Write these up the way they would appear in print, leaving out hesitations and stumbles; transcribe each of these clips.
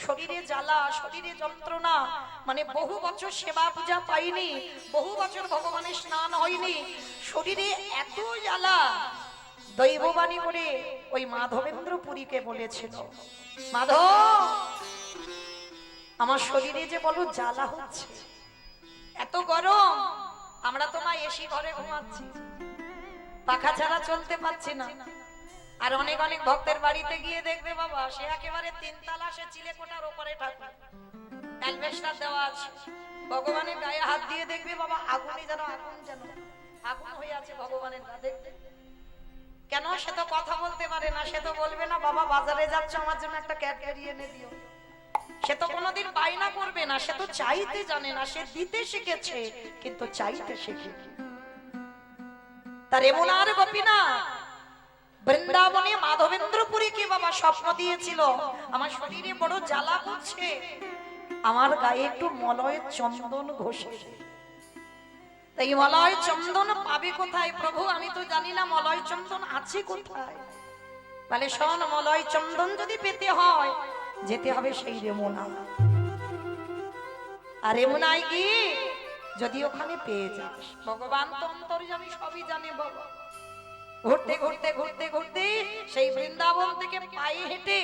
শরীরে জ্বালা, শরীরে যন্ত্রণা, মানে বহু বছর সেবা পূজা পাইনি, বহু বছর ভগবানের স্নান হয়নি, শরীরে এত জ্বালা। দৈববাণী করে ওই মাধবেন্দ্র পুরীকে বলেছিল, মাধব আমার শরীরে যে বলো জ্বালা হচ্ছে, এত গরম, আমরা তো মা এসি ঘরে ঘুমাচ্ছি, পাখা ছাড়া চলতে পারছি না। আর অনেক অনেক ভক্তের বাড়িতে গিয়ে দেখবে বাবা, সে একেবারে তিনতলা, সে চিলেকোঠার উপরে ঠাকুর, অ্যালবেস্টার দেওয়া আছে, ভগবানের গায়ে হাত দিয়ে দেখবে বাবা আগুনে যেন আগুন হয়ে আছে ভগবানের গা। দেখবে কেন? সে তো কথা বলতে পারে না, সে তো বলবে না বাবা বাজারে যাচ্ছ আমার জন্য একটা ক্যাডবেরি এনে দিও, সে তো কোনোদিন বায়না করবে না, সে তো চাইতে জানে না, সে দিতে শিখেছে কিন্তু চাইতে শিখে। তার এমনার গোপীনা বৃন্দাবনে মাধবেন্দ্রপুরীকে বাবা স্বপ্ন দিয়েছিল, আমার শরীরে বড় জ্বালা করছে, আমার গায়ে একটু মলয়ের চন্দন ঘষে। তাই মলয় চন্দন পাবে কোথায় প্রভু? আমি তো জানি না মলয় চন্দন আছে কোথায়। বলে শোন, মলয় চন্দন যদি পেতে হয় যেতে হবে সেই রেমুনা, আর রেমুনায় গিয়ে যদি ওখানে পেয়ে যাস, ভগবান তো অন্তর্যামী, সবই জানে বাবা। ঘুরতে ঘুরতে ঘুরতে ঘুরতে সেই বৃন্দাবন থেকে পায়ে হেঁটে,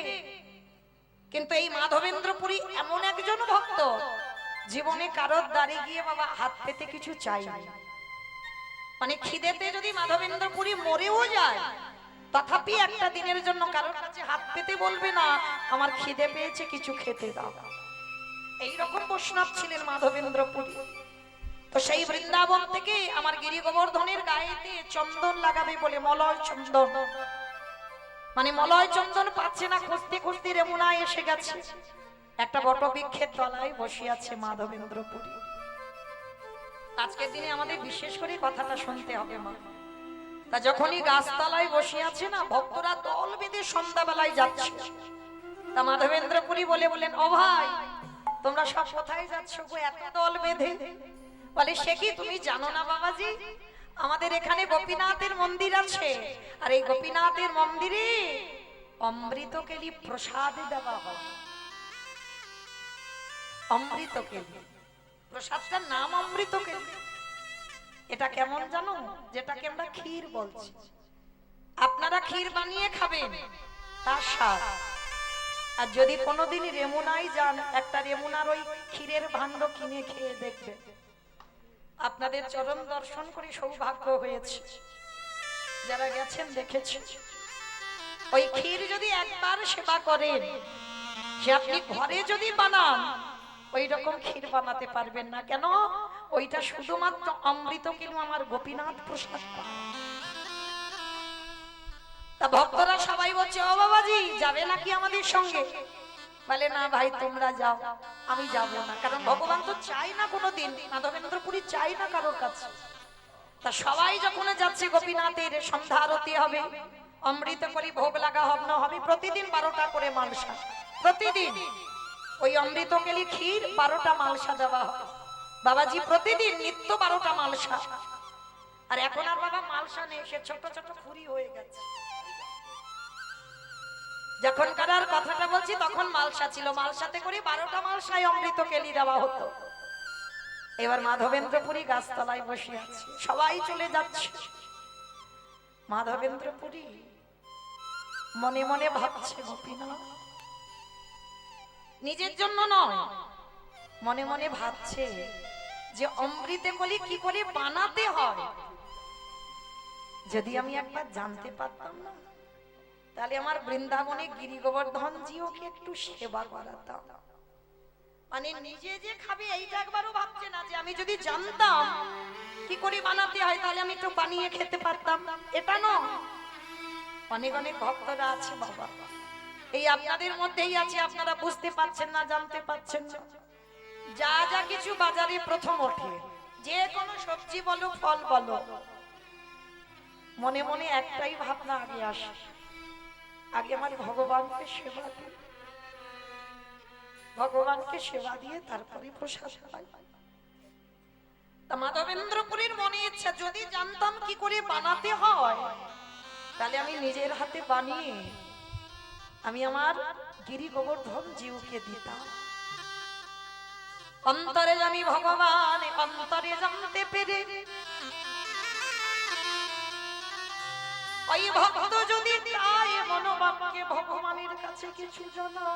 কিন্তু এই মাধবেন্দ্রপুরী এমন একজন ভক্ত জীবনে কারোর দ্বারে গিয়ে বাবা হাত পেতে কিছু চাই, মানে খিদেতে যদি মাধবেন্দ্রপুরী মরেও যায় তথাপি একটা দিনের জন্য কারোর কাছে হাত পেতে বলবে না আমার খিদে পেয়েছে কিছু খেতে দাও। এইরকম বৈষ্ণব ছিলেন মাধবেন্দ্রপুরী। তো সেই বৃন্দাবন থেকে আমার গিরি গোবর্ধনের গায়েতে চন্দন লাগাবে বলে মলয় চন্দন, মানে মলয় চন্দন পাচ্ছে না, খুঁজতে খুঁজতে রেমুনায় এসে গেছে, একটা বটবৃক্ষের তলায় বসে আছে মাধবেন্দ্রপুরী। আজকের দিনে আমাদের বিশেষ করে কথাটা শুনতে হবে মা। তা যখনই গাছতলায় বসে আছে না, ভক্তরা দল বেঁধে সন্ধ্যাবেলায় যাচ্ছে। তা মাধবেন্দ্রপুরী বলেন, ও ভাই তোমরা সব কোথায় যাচ্ছ গো এত দল বেঁধে? বলে সে কি তুমি জানো না বাবাজি, আমাদের এখানে গোপীনাথের মন্দির আছে, আর এই গোপীনাথের মন্দিরে অমৃত কেলি প্রসাদ দেওয়া হয়। অমৃত কেলি, প্রসাদটার নাম অমৃত কেলি। এটা কেমন জানো? যেটাকে আমরা ক্ষীর বলছি, আপনারা ক্ষীর বানিয়ে খাবেন তার স্বাদ। আর যদি কোনোদিন রেমুনায় যান, একটা রেমুনার ওই ক্ষীরের ভাণ্ড কিনে খেয়ে দেখবেন, আপনাদের চরণ দর্শন করে সৌভাগ্য হয়েছে, যারা গেছেন দেখেছেন। ওই ক্ষীর যদি একবার সেবা করেন, সে আপনি ঘরে যদি বানান ওই রকম ক্ষীর বানাতে পারবেন না। কেন? ওইটা শুধুমাত্র অমৃত কিন্তু আমার গোপীনাথ প্রসাদ। তা ভক্তরা সবাই বলছে, ও বাবাজি যাবে নাকি আমাদের সঙ্গে? বলে না ভাই তোমরা যাও, আমি যাব না, কারণ ভগবান তো চাই না কোনোদিন, মাধবেন্দ্রপুরী চাই না কারোর কাছে। তা সবাই যখন যাচ্ছে গোপীনাথের সন্ধ্যা আরতি হবে, অমৃত করে ভোগ লাগা হবে, প্রতিদিন 12টা করে মালসা, প্রতিদিন ওই অমৃত কেলি ক্ষীর 12টা মালসা দেওয়া হয় বাবাজি, প্রতিদিন নিত্য 12টা মালসা। আর এখন আর বাবা মালসা নেই, সে ছোট ছোট খুরি হয়ে গেছে। যখন কারার কথাটা বলছি তখন মালসা ছিল, মালসাতে করে 12টা মালসায় অমৃত কেলি দেওয়া হতো। এবার মাধবেন্দ্রপুরী গাছতলায় বসে আছে, সবাই চলে যাচ্ছে। মাধবেন্দ্রপুরী মনে মনে ভাবছে, গোপীনাথ নিজের জন্য নয়, মনে মনে ভাবছে যে অমৃতে কলি কি করে বানাতে হয়, যদি আমি একবার জানতে পারতাম না তাহলে আমার বৃন্দাবনে গিরি গোবর্ধন জিওকে একটু সেবা করাতাম। মানে নিজে যে খাবে এইটা একবারও ভাবছে না যে আমি যদি জানতাম কি করে বানাতে হয় তাহলে আমি একটু বানিয়ে খেতে পারতাম, এটা নয়। অনেক অনেক ভক্তরা আছে বাবা, এই আপনাদের মধ্যেই আছে, আপনারা বুঝতে পারছেন না, জানতে পারছেন না। যা যা কিছু বাজারে প্রথম ওঠে, যে কোনো সবজি বলো ফল বলো, মনে মনে একটাই ভাবনা আগে আসে, আগে আমার ভগবানকে সেবা দিই, ভগবানকে সেবা দিয়ে তারপরে প্রসাদ পাই। তা মাধবেন্দ্রপুরীর মনে ইচ্ছা, যদি জানতাম কি করে বানাতে হয় তাহলে আমি নিজের হাতে বানিয়ে আমি আমার গিরি গোবর্ধন জিউকে দিতাম। অন্তরে আমি ভগবান অন্তরে জানতে পেরে ওই ভক্ত যদি চায় মনোবাক্যে ভগবানের কাছে কিছু জানা,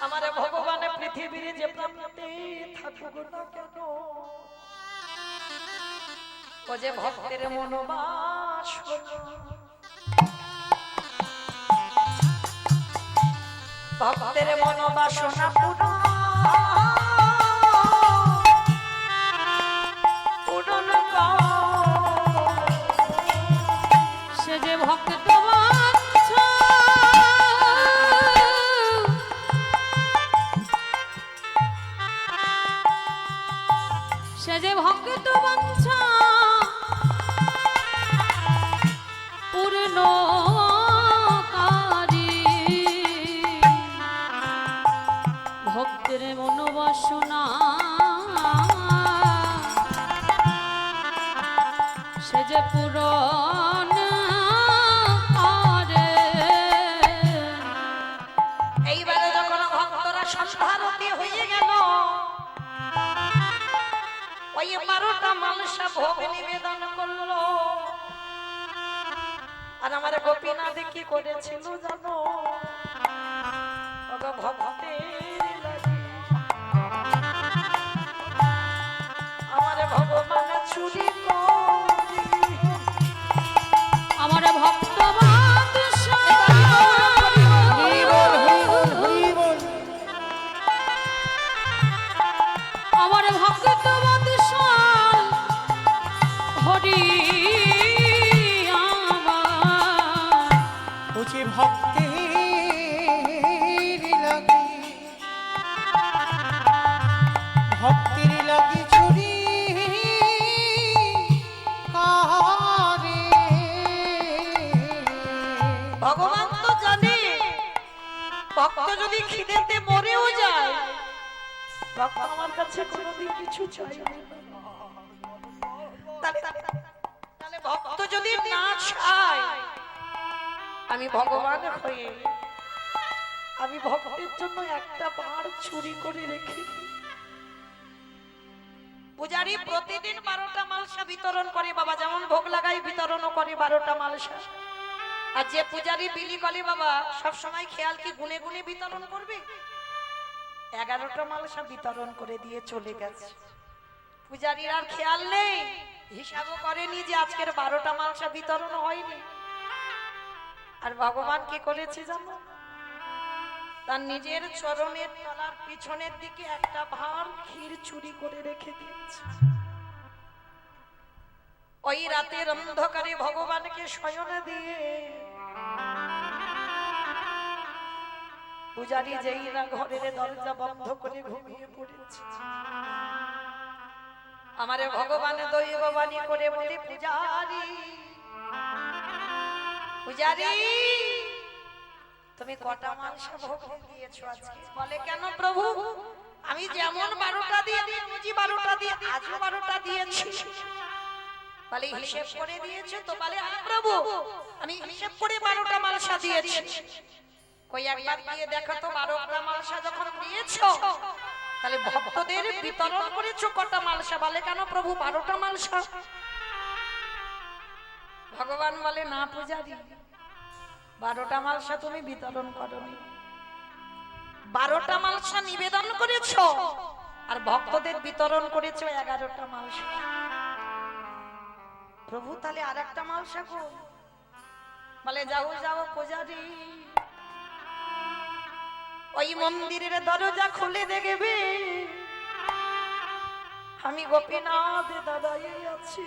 আমার ভগবানের পৃথিবীর যে প্রান্তে থাকুক না কেন, ও যে ভক্তের মনোবাসনা, ভক্তের মনোবাসনা পূরণ সে যে ভক্ত সে যে ভক্ত বাঞ্ছা পূর্ণ ভক্তের মনোবাসনা সে যে পূরণ করে। এইবারে যখন ভক্তরা সন্ধ্যারতি হয়ে গেল, ওই 12টা মালসা ভোগ নিবেদন করলো। আর আমার গোপীনাথ কি করেছিল জানো? ভক্তের লাগি আমার ভগবান চুরি করি, আমার ভক্ত আমার ভক্ত হরি ভক্তের লাগি চুরি কারে। ভগবান তো জানে ভক্ত যদি খিদেতে মরেও যায়, ভক্ত আমার কাছে কোনোদিন কিছু চাইবে না। তাহলে ভক্ত যদি না চায়, আমি ভগবান হয়ে আমি ভক্তের জন্য একটা বার চুরি করে রেখে দিই। পূজারি প্রতিদিন 12টা মালসা বিতরণ করে বাবা, যেমন ভোগ লাগাই বিতরণও করে 12টা মালসা। আর যে পূজারি বিলি করে বাবা, সব সময় খেয়াল কি গুনে গুনে বিতরণ করবে? 11টা মালসা বিতরণ করে দিয়ে চলে গেছে। পূজারির আর খেয়াল নেই, হিসাবও করেনি যে আজকের 12টা মালসা বিতরণ হয়নি। আর ভগবান কি করেছে জানো? তার নিজের চরণের তলার পিছনের দিকে একটা ভাঁড় ক্ষীর চুরি করে রেখে দিয়েছে। ওই রাতের অন্ধকারে ভগবানকে শয়নে দিয়ে পূজারি যেই না ঘরের দরজা বন্ধ করে ঘুমিয়ে পড়েছে, আমারে ভগবান দৈববাণী করে বলে, পূজারি পূজারি তুমি কটা মালসা ভোগ দিয়েছো আজকে? বলে কেন প্রভু, আমি যেমন 12টা দিয়ে দিয়েছি 12টা দিয়ে আজও 12টা দিয়েছি। বলে হিসেব করে দিয়েছো তো? বলে হ্যাঁ প্রভু, আমি হিসেব করে 12টা মালসা দিয়েছি। কই একবার দিয়ে দেখো তো, 12টা মালসা যখন দিয়েছো তাহলে ভক্তদের বিতরণ করেছো কটা মালসা? বলে কেন প্রভু 12টা মালসা। ভগবান বলে না পূজারি, 12টা মালসা তুমি বিতরণ করনি, 12টা মালসা নিবেদন করেছো আর ভক্তদের বিতরণ করেছো 11টা মালসা। প্রভু তাহলে আর একটা মালসা গো? বলে যাও যাও পূজারি, ওই মন্দিরের দরজা খুলে দেখবে আমি গোপীনাথ দাদাই আছি।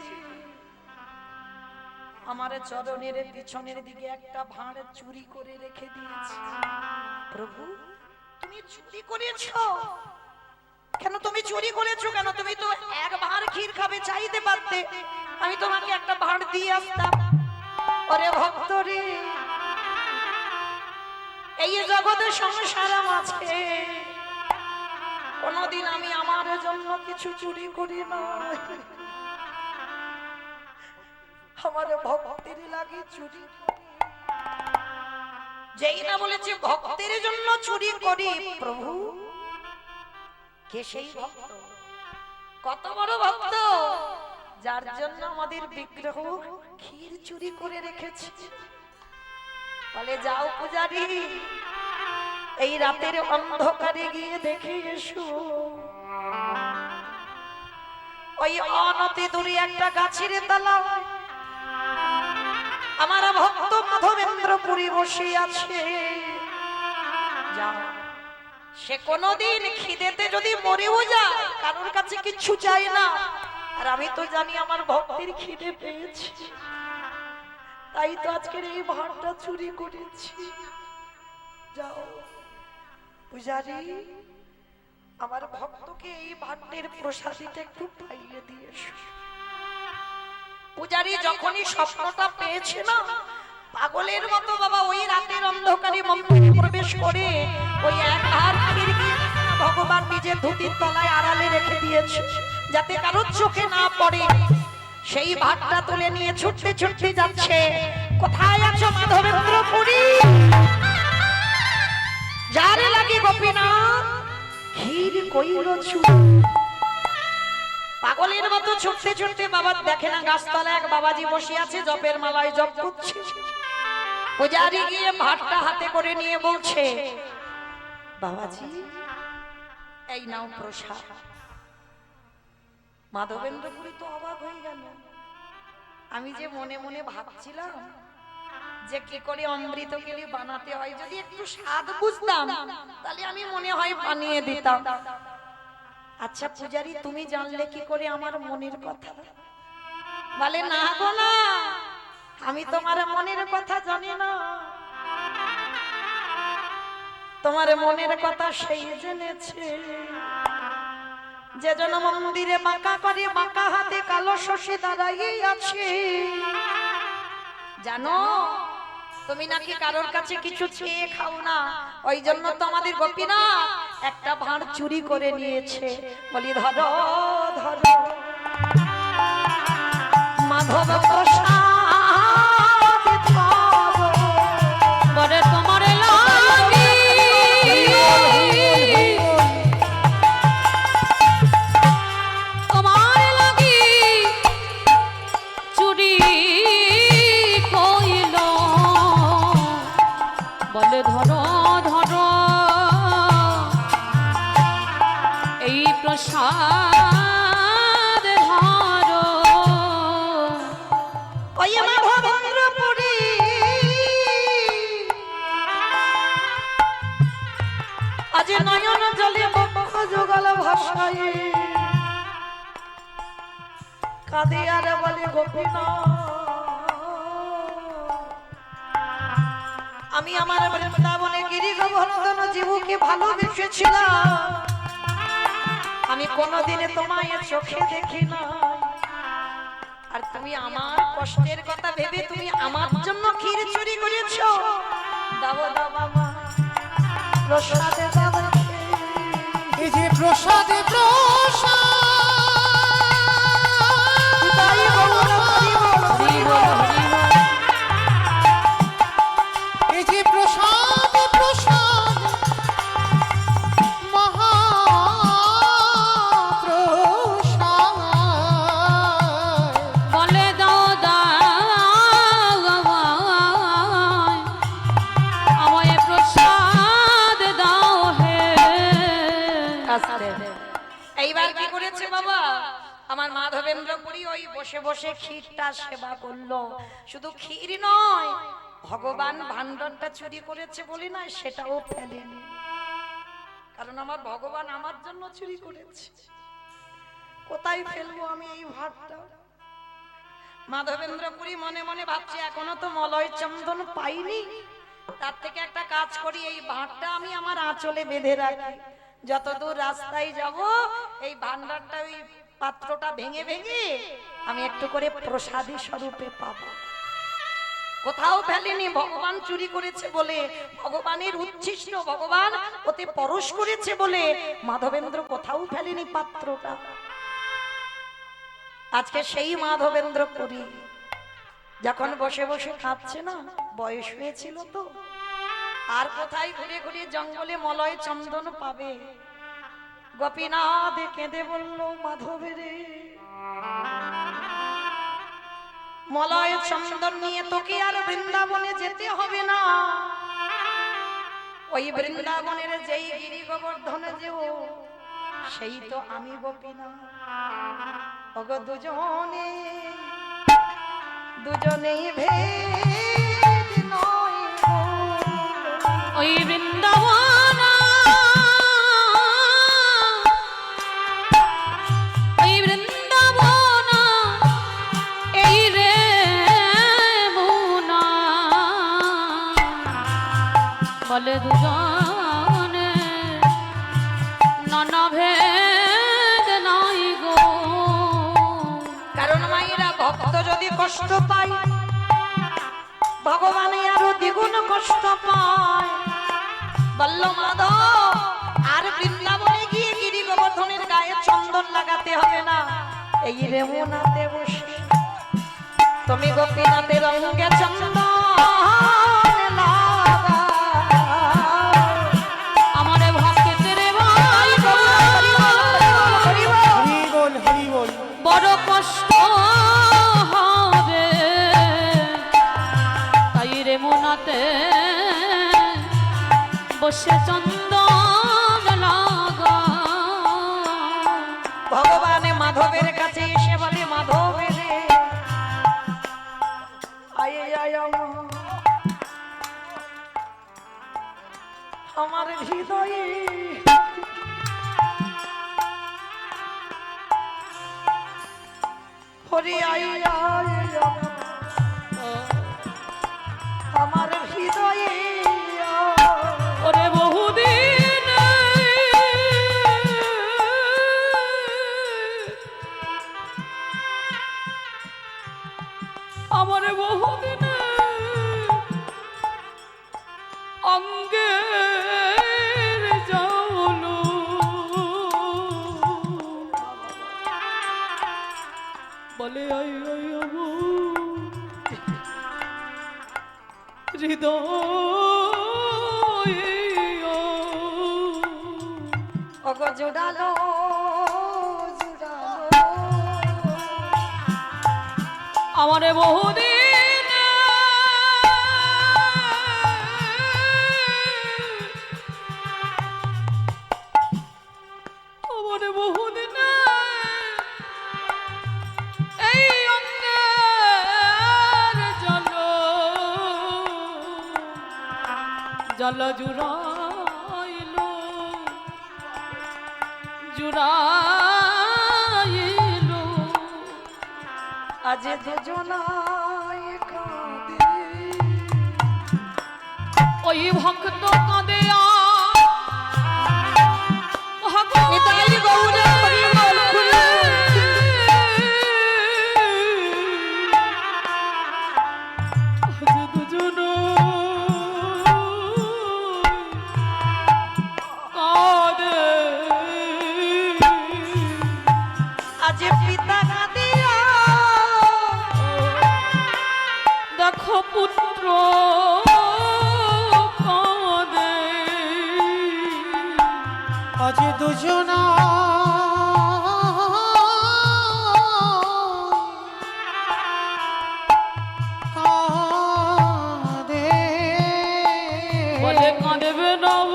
আমার চরণের পিছনের দিকে একটা ভাঁড় চুরি করে রেখে দিয়েছি। প্রভু তুমি চুরি করেছো কেন? তুমি চুরি করেছো কেন? তুমি তো এক ভাঁড় ক্ষীর খাবে, চাইতে পারতে, আমি তোমাকে একটা ভাঁড় দিয়ে আসতাম। ওরে ভক্ত রে, এই জগতে সংসার আছে, কোনদিন আমি আমার জন্য কিছু চুরি করি না। আমার ভক্তের লাগি চুরি করি। যেই না বলেছে ভক্তের জন্য চুরি করি প্রভু, কে সেই ভক্ত? কত বড় ভক্ত, যার জন্য আমাদের বিগ্রহ ক্ষীর চুরি করে রেখেছে। বলে যাও পূজারি, এই রাতের অন্ধকারে গিয়ে দেখে এসো, ওই অনতি দূরে একটা গাছের তলায় আমার ভক্ত মাধবেন্দ্র পুরী বসে আছে। যাও, সে কোনদিন খিদেতে যদি মরেও যায় কারোর কাছে কিচ্ছু চাই না, আর আমি তো জানি আমার ভক্তের খিদে পেয়েছে, তাই তো আজকের এই ভাঁড়টা চুরি করেছি। যাও পূজারি, আমার ভক্তকে এই ভাঁড়ের প্রসাদীটা একটু পাইয়ে দিয়ে এসো। পূজারি যখনই স্বপ্নটা পেয়েছে না, পাগলের মতো বাবা ওই রাতের অন্ধকারে মন্দিরে প্রবেশ করে ওই এক ভাঁড় ক্ষীর গিয়ে ভগবান নিজের ধুতির তলায় আড়ালে রেখে দিয়েছে, যাতে কারোর চোখে না পড়ে। সেই ভাতটা তুলে নিয়ে ছুটতে ছুটতে যাচ্ছে। কোথায় আছো মাধবেন্দ্র পুরী? যারে লাগে গোপীনাথ ক্ষীর কইল চুরি। পাগলের মতো ছুটতে ছুটতে বাবা দেখে না গাছতলা এক বাবাজি বসে আছে, জপের মালায় জপ করছে। পূজারি গিয়ে ভাতটা হাতে করে নিয়ে বলছে, বাবাজি এই নাও প্রসাদ। মাধবেন্দ্র পুরী তো অবাক হয়ে গেল। আমি যে মনে মনে ভাবছিলাম যে কি করে অমৃত কেলি বানাতে হয়, যদি একটু স্বাদ বুঝতাম তাহলে আমি মনে হয় বানিয়ে দিতাম। আচ্ছা পূজারি, তুমি জানলে কি করে আমার মনের কথা? বলে না গো না, আমি তোমার মনের কথা জানি না, তোমার মনের কথা সেই জেনেছে যে জন মন্দিরে বাঁকা করে বাঁকা হাতে কালো শশী দাঁড়াই আছে। জানো তুমি নাকি কারোর কাছে কিছু চেয়ে খাও না, ওই জন্য তো আমাদের গোপীনাথ একটা ভাঁড় চুরি করে নিয়েছে। বলি ধরো ধরো মাধব প্রসাদ পাবো। বলে তোমার লাগি তোমার লাগি চুরি কইল। বলে ধরো ধরো এই প্রসাদ ধরো। ওই মাধবেন্দ্র পুরী আজ নয়ন জলে বক্ষ যুগল ভাষায় কাঁদে আর বলে গোপীনাথ, আমি আমার বৃন্দাবনে গিরি গোবর্ধন জীবকে ভালোবেসেছিলাম, আমি কোনোদিনে তোমায় চোখে দেখি না, আর তুমি আমার কষ্টের কথা ভেবে তুমি আমার জন্য ক্ষীর চুরি করেছো। দাও দাও বাবা প্রসাদে দাও। এই যে প্রসাদে প্রসাদ, তাই বলো না, তাই বলো। হরি বল হরি বল। এই যে প্রসাদে প্রসাদ মহাপ্রসাদ। বলে দাও দাও আমায় প্রসাদ দাও হে। এইবার কি করেছে বাবা আমার মাধবেন্দ্র পুরী? ওই বসে বসে ক্ষীরটা সেবা করলো। শুধু ক্ষীর নয়, ভগবান ভান্ডারটা চুরি করেছে বলি না, সেটাও ফেলেনি, কারণ আমার ভগবান আমার জন্য চুরি করেছে। কোথায় ফেলবো আমি এই ভাতটা? মাধবেন্দ্র পুরী মনে মনে ভাবছে এখনো তো মলয় চন্দন পাইনি, তার থেকে একটা কাজ করি, এই ভাতটা আমি আমার আঁচলে বেঁধে রাখি, যতদূর রাস্তায় যাব এই ভান্ডারটা ওই পাত্রটা ভেঙে ভেঙে আমি একটু করে প্রসাদী স্বরূপে পাবো। কোথাও ফেলেনি, ভগবান চুরি করেছে বলে, ভগবানের উচ্ছিষ্ট, ভগবান ওতে পরশ করেছে বলে মাধবেন্দ্র কোথাও ফেলেনি পাত্রটা। আজকে সেই মাধবেন্দ্র পুরী যখন বসে বসে খাচ্ছে না, বয়স হয়েছিল তো, আর কোথায় ঘুরে ঘুরে জঙ্গলে মলয় চন্দন পাবে? গোপীনাথ কেঁদে বলল, মাধবের মলয় চন্দন নিয়ে তোকে আর বৃন্দাবনে যেতে হবে না। ওই বৃন্দাবনের যেই গিরি গোবর্ধনে যেও, সেই তো আমি গোপীনাথ। ওগো দুজনে দুজনেই ভেদ নয় গো। ওই বৃন্দাবন, ওই বৃন্দাবন, এই রে মুনা বলে দুজনে নানা ভেদ নাই গো। কারণ মায়েরা ভক্ত যদি কষ্ট পায়, ভগবানে আরো দ্বিগুণ কষ্ট পায়। বলল মাধব, আর বৃন্দাবনে গিয়ে গিরি গোবর্ধনের গায়ে চন্দন লাগাতে হবে না। এই রেমুনাতে বসে তুমি গোপীনাথের অঙ্গে চন্দন লাগাও। আমার ভক্তের ভাই হরি বল, হরি বল। বড় কষ্ট হবে, তাই রে মনাতে বসে চন্দন লাগা। ভগবানে মাধবের কাছে এসে বলে, মাধবের আয় আয় আমার হৃদয়ে হরি আয় আয় আমার হৃদয়ে ওরে বহুদিন আমার বহুদিন অঙ্গের জালো বলে আই আই হৃদয় ওগো জোড়ালো জোড়ালো আমার বহুদিন আমার বহুদিন এই অঙ্গের জল জল জুড়াইল জুড়াইল আজ দুজনায় কাঁদে ওই ভক্ত কাঁদে নিতাই গৌরে হরি বল খুলে। দুজন কাঁদে আজ পিতা কাঁদিয়া দেখো পুত্র কাঁদে আজ দুজনা কাঁদে। বলে কাঁদবে নব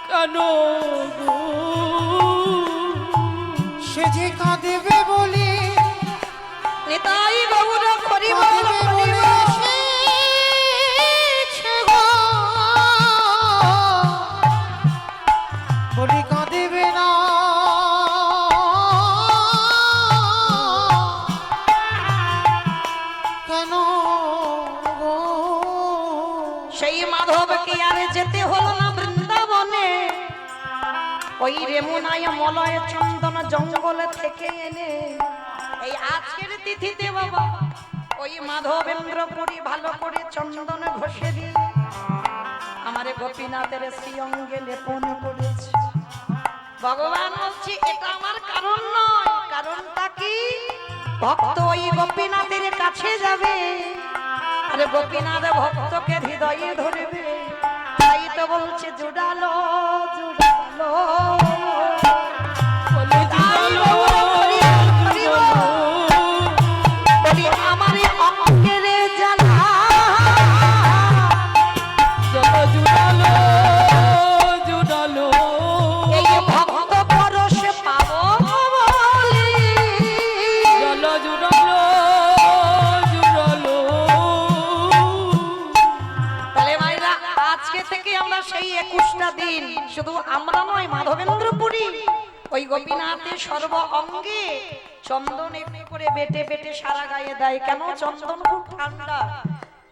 কেন গো? সে যে কাঁদেবে বলে নিতাই গৌরে হরি বল কাঁদেবে হরি বলে বল। এসেছে গো। বলি কাঁদেবে না কেন গো? সেই মাধবকে আর যেতে হলো না বৃন্দাবনে। ওই রেমুনায় মলয় চন্দন জঙ্গল থেকে এনে এই আজকের তিথিতে বাবা ওই মাধবেন্দ্র পুরী ভালো করে চন্দন ঘষে দিয়ে আমারে গোপীনাথের শ্রী অঙ্গে লেপন করেছে। ভগবান বলছি এটা আমার কারণ নয়, কারণটা কি? ভক্ত ওই গোপীনাথের কাছে যাবে, আরে গোপীনাথ ভক্তকে হৃদয়ে ধরবে, তাই তো বলছে জুড়ালো জুড়ালো। বলে জুড়ালো, জুড়ালো। বলি আমার অঙ্গের জ্বালা, যত জুড়ালো, জুড়ালো। এই ভক্ত পরশে পাবো বলি। জলো জুড়ালো, জুড়ালো। তাহলে মায়েরা আজকে থেকে আমরা সেই 21টা দিন শুধু আমরা নয়, মাধবেন্দ্রপুরী ওই গোপীনাথের সর্ব অঙ্গে চন্দন একটু করে বেটে বেটে সারা গায়ে দেয়। কেন? চন্দন খুব ঠান্ডা।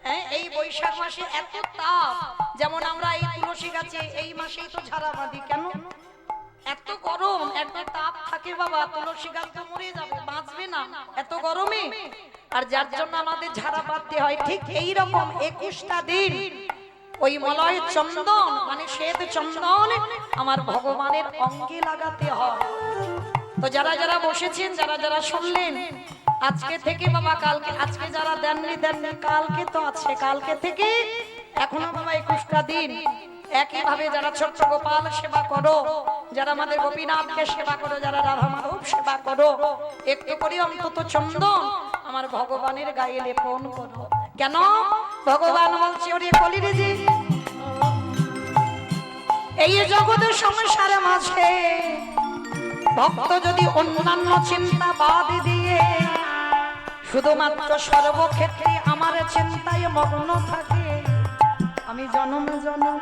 হ্যাঁ, এই বৈশাখ মাসে এত তাপ, যেমন আমরা এই তুলসী গাছে এই মাসেই তো ঝাড়া বাঁধি। কেন? এত গরম, এত তাপ থাকে বাবা, তুলসী গাছ তো মরে যাবে, বাঁচবে না এত গরমে। আর যার জন্য আমাদের ঝাড়া বাঁধতে হয়। ঠিক এই রকম 21টা দিন ওই মলয় চন্দন মানে শ্বেত চন্দন আমার ভগবানের অঙ্গে লাগাতে হয়। তো যারা যারা বসেছেন, যারা যারা শুনলেন, আজকে থেকে বাবা কালকে, আজকে যারা দেননি দেননি কালকে তো আছে, কালকে থেকে এখনো বাবা 21টা দিন একইভাবে যারা ছোট্ট গোপাল সেবা করো, যারা আমাদের গোপীনাথকে সেবা করো, যারা রাধা মাধব সেবা করো, একটু করে অন্তত চন্দন আমার ভগবানের গায়ে লেপন করো। কেন? ভগবান বলছে ওরে কলির যে এই জগতের সংসারের মাঝে ভক্ত যদি অন্যান্য চিন্তা বাদ দিয়ে শুধুমাত্র সর্বক্ষেত্রে আমার চিন্তায় মগ্ন থাকে, আমি জনম জনম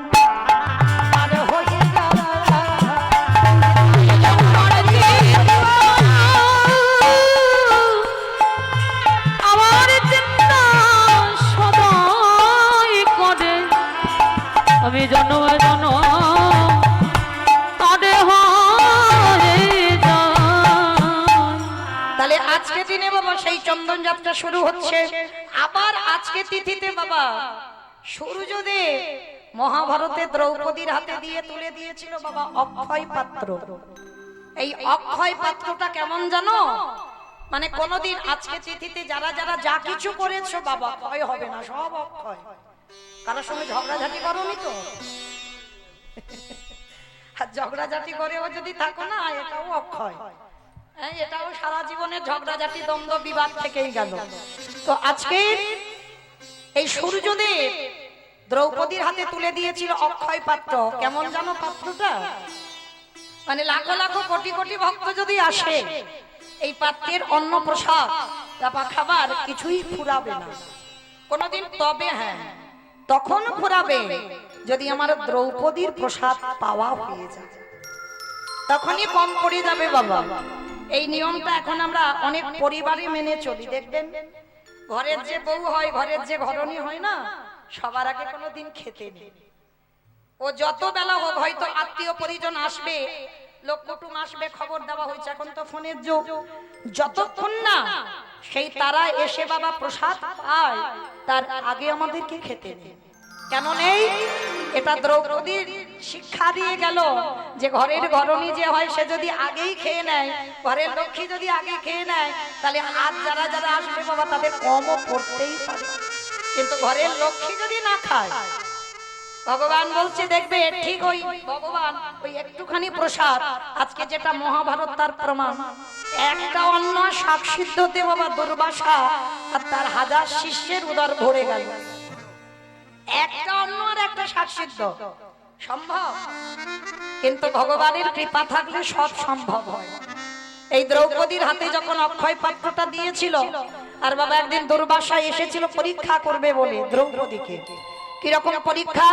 আর হয়ে আমার চিন্তা সদাই করে, আমি জন্ম জন্ম তারে হরে যাই। তাহলে আজকে দিনে বাবা সেই চন্দন যাত্রা শুরু হচ্ছে। আবার আজকে তিথিতে বাবা সূর্যদেব মহাভারতে দ্রৌপদীর হাতে দিয়ে তুলে দিয়েছিল বাবা অক্ষয় পাত্র। এই অক্ষয় পাত্রটা কেমন জানো? মানে কোনদিন আজকে তিথিতে যারা যারা যা কিছু করেছো বাবা ক্ষয় হবে না, সব অক্ষয়। কারোর সঙ্গে ঝগড়াঝাটি করোনি তো? আর ঝগড়াঝাটি করেও যদি থাকো না, এটাও অক্ষয়। হ্যাঁ, এটাও সারা জীবনের ঝগড়াঝাটি দ্বন্দ্ব বিবাদ থেকেই গেল। তো আজকে এই সূর্যদেব দ্রৌপদীর হাতে তুলে দিয়েছিল অক্ষয় পাত্র। কেমন জানো পাত্রটা? মানে লাখো লাখো কোটি কোটি ভক্ত যদি আসে, এই পাত্রের অন্ন প্রসাদ বা খাবার কিছুই ফুরাবে না কোনদিন। তবে হ্যাঁ, তখন ফুরাবে যদি আমার দ্রৌপদীর প্রসাদ পাওয়া হয়ে যায়, তখনই কম পড়ে যাবে বাবা। এই নিয়মটা এখন আমরা অনেক পরিবারে মেনে চলি। দেখবেন ঘরের যে বউ হয়, ঘরের যে ঘরণী হয় না, সবার আগে কোনোদিন খেতে নেই। ও যত বেলা হোক, হয়তো আত্মীয় পরিজন আসবে, লোক কুটুম আসবে, খবর দেওয়া হয়েছে, এখন তো ফোনের যুগ, যতক্ষণ না সেই তারা এসে বাবা প্রসাদ পায়, তার আগে আমাদেরকে খেতে নেই। কেন নেই? এটা দ্রৌপদীর শিক্ষা দিয়ে গেল যে ঘরের ঘরণী যে হয় সে যদি আগেই খেয়ে নেয়, ঘরের লক্ষ্মী যদি আগে খেয়ে নেয়, তাহলে আজ যারা যারা আসবে বাবা তাদের কমও পড়তেই পারে। কিন্তু ঘরের লক্ষ্মী যদি না খায়, ভগবান বলছে দেখবে ঠিক ওই ভগবান ওই একটুখানি প্রসাদ, আজকে যেটা মহাভারত তার প্রমাণ, একটা অন্ন শাক সিদ্ধতে বাবা দুর্বাসা আর তার 1000 শিষ্যের উদর ভরে গেল। একটা অন্ন আর একটা শাক সিদ্ধ সম্ভব? কিন্তু ভগবানের কৃপা থাকলে সব সম্ভব হয়। এই দ্রৌপদীর হাতে যখন অক্ষয় পাত্রটা দিয়েছিল, আর বাবা একদিন দুর্বাসা এসেছিল পরীক্ষা করবে বলে দ্রৌপদীকে। কিরকম পরীক্ষা?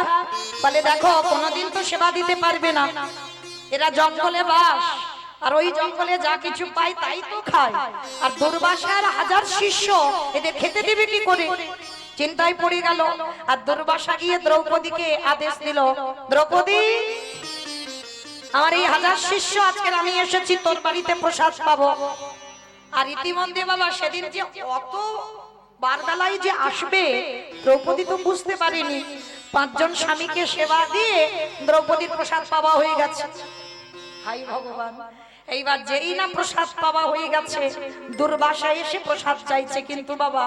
বলে দেখো কোনদিন তো সেবা দিতে পারবে না, এরা জঙ্গলে বাস, আর ওই জঙ্গলে যা কিছু পায় তাই তো খায়, আর দুর্বাসার 1000 শিষ্য, এদের খেতে দেবে কি করে? চিন্তায় পড়ে গেল। আর দুর্বাসা গিয়ে দ্রৌপদীকে আদেশ দিল, দ্রৌপদী আমার এই 1000 শিষ্য আজকে আমি এসেছি তোর বাড়িতে প্রসাদ পাবো। আর ইতিমধ্যে বাবা সেদিন যে অত বারবেলায় যে আসবে দ্রৌপদী তো বুঝতে পারেনি, 5 জন স্বামীকে সেবা দিয়ে দ্রৌপদীর প্রসাদ পাওয়া হয়ে গেছে। হাই ভগবান, এইবার যেই না প্রসাদ পাওয়া হয়ে গেছে, দুর্বাসা এসে প্রসাদ চাইছে, কিন্তু বাবা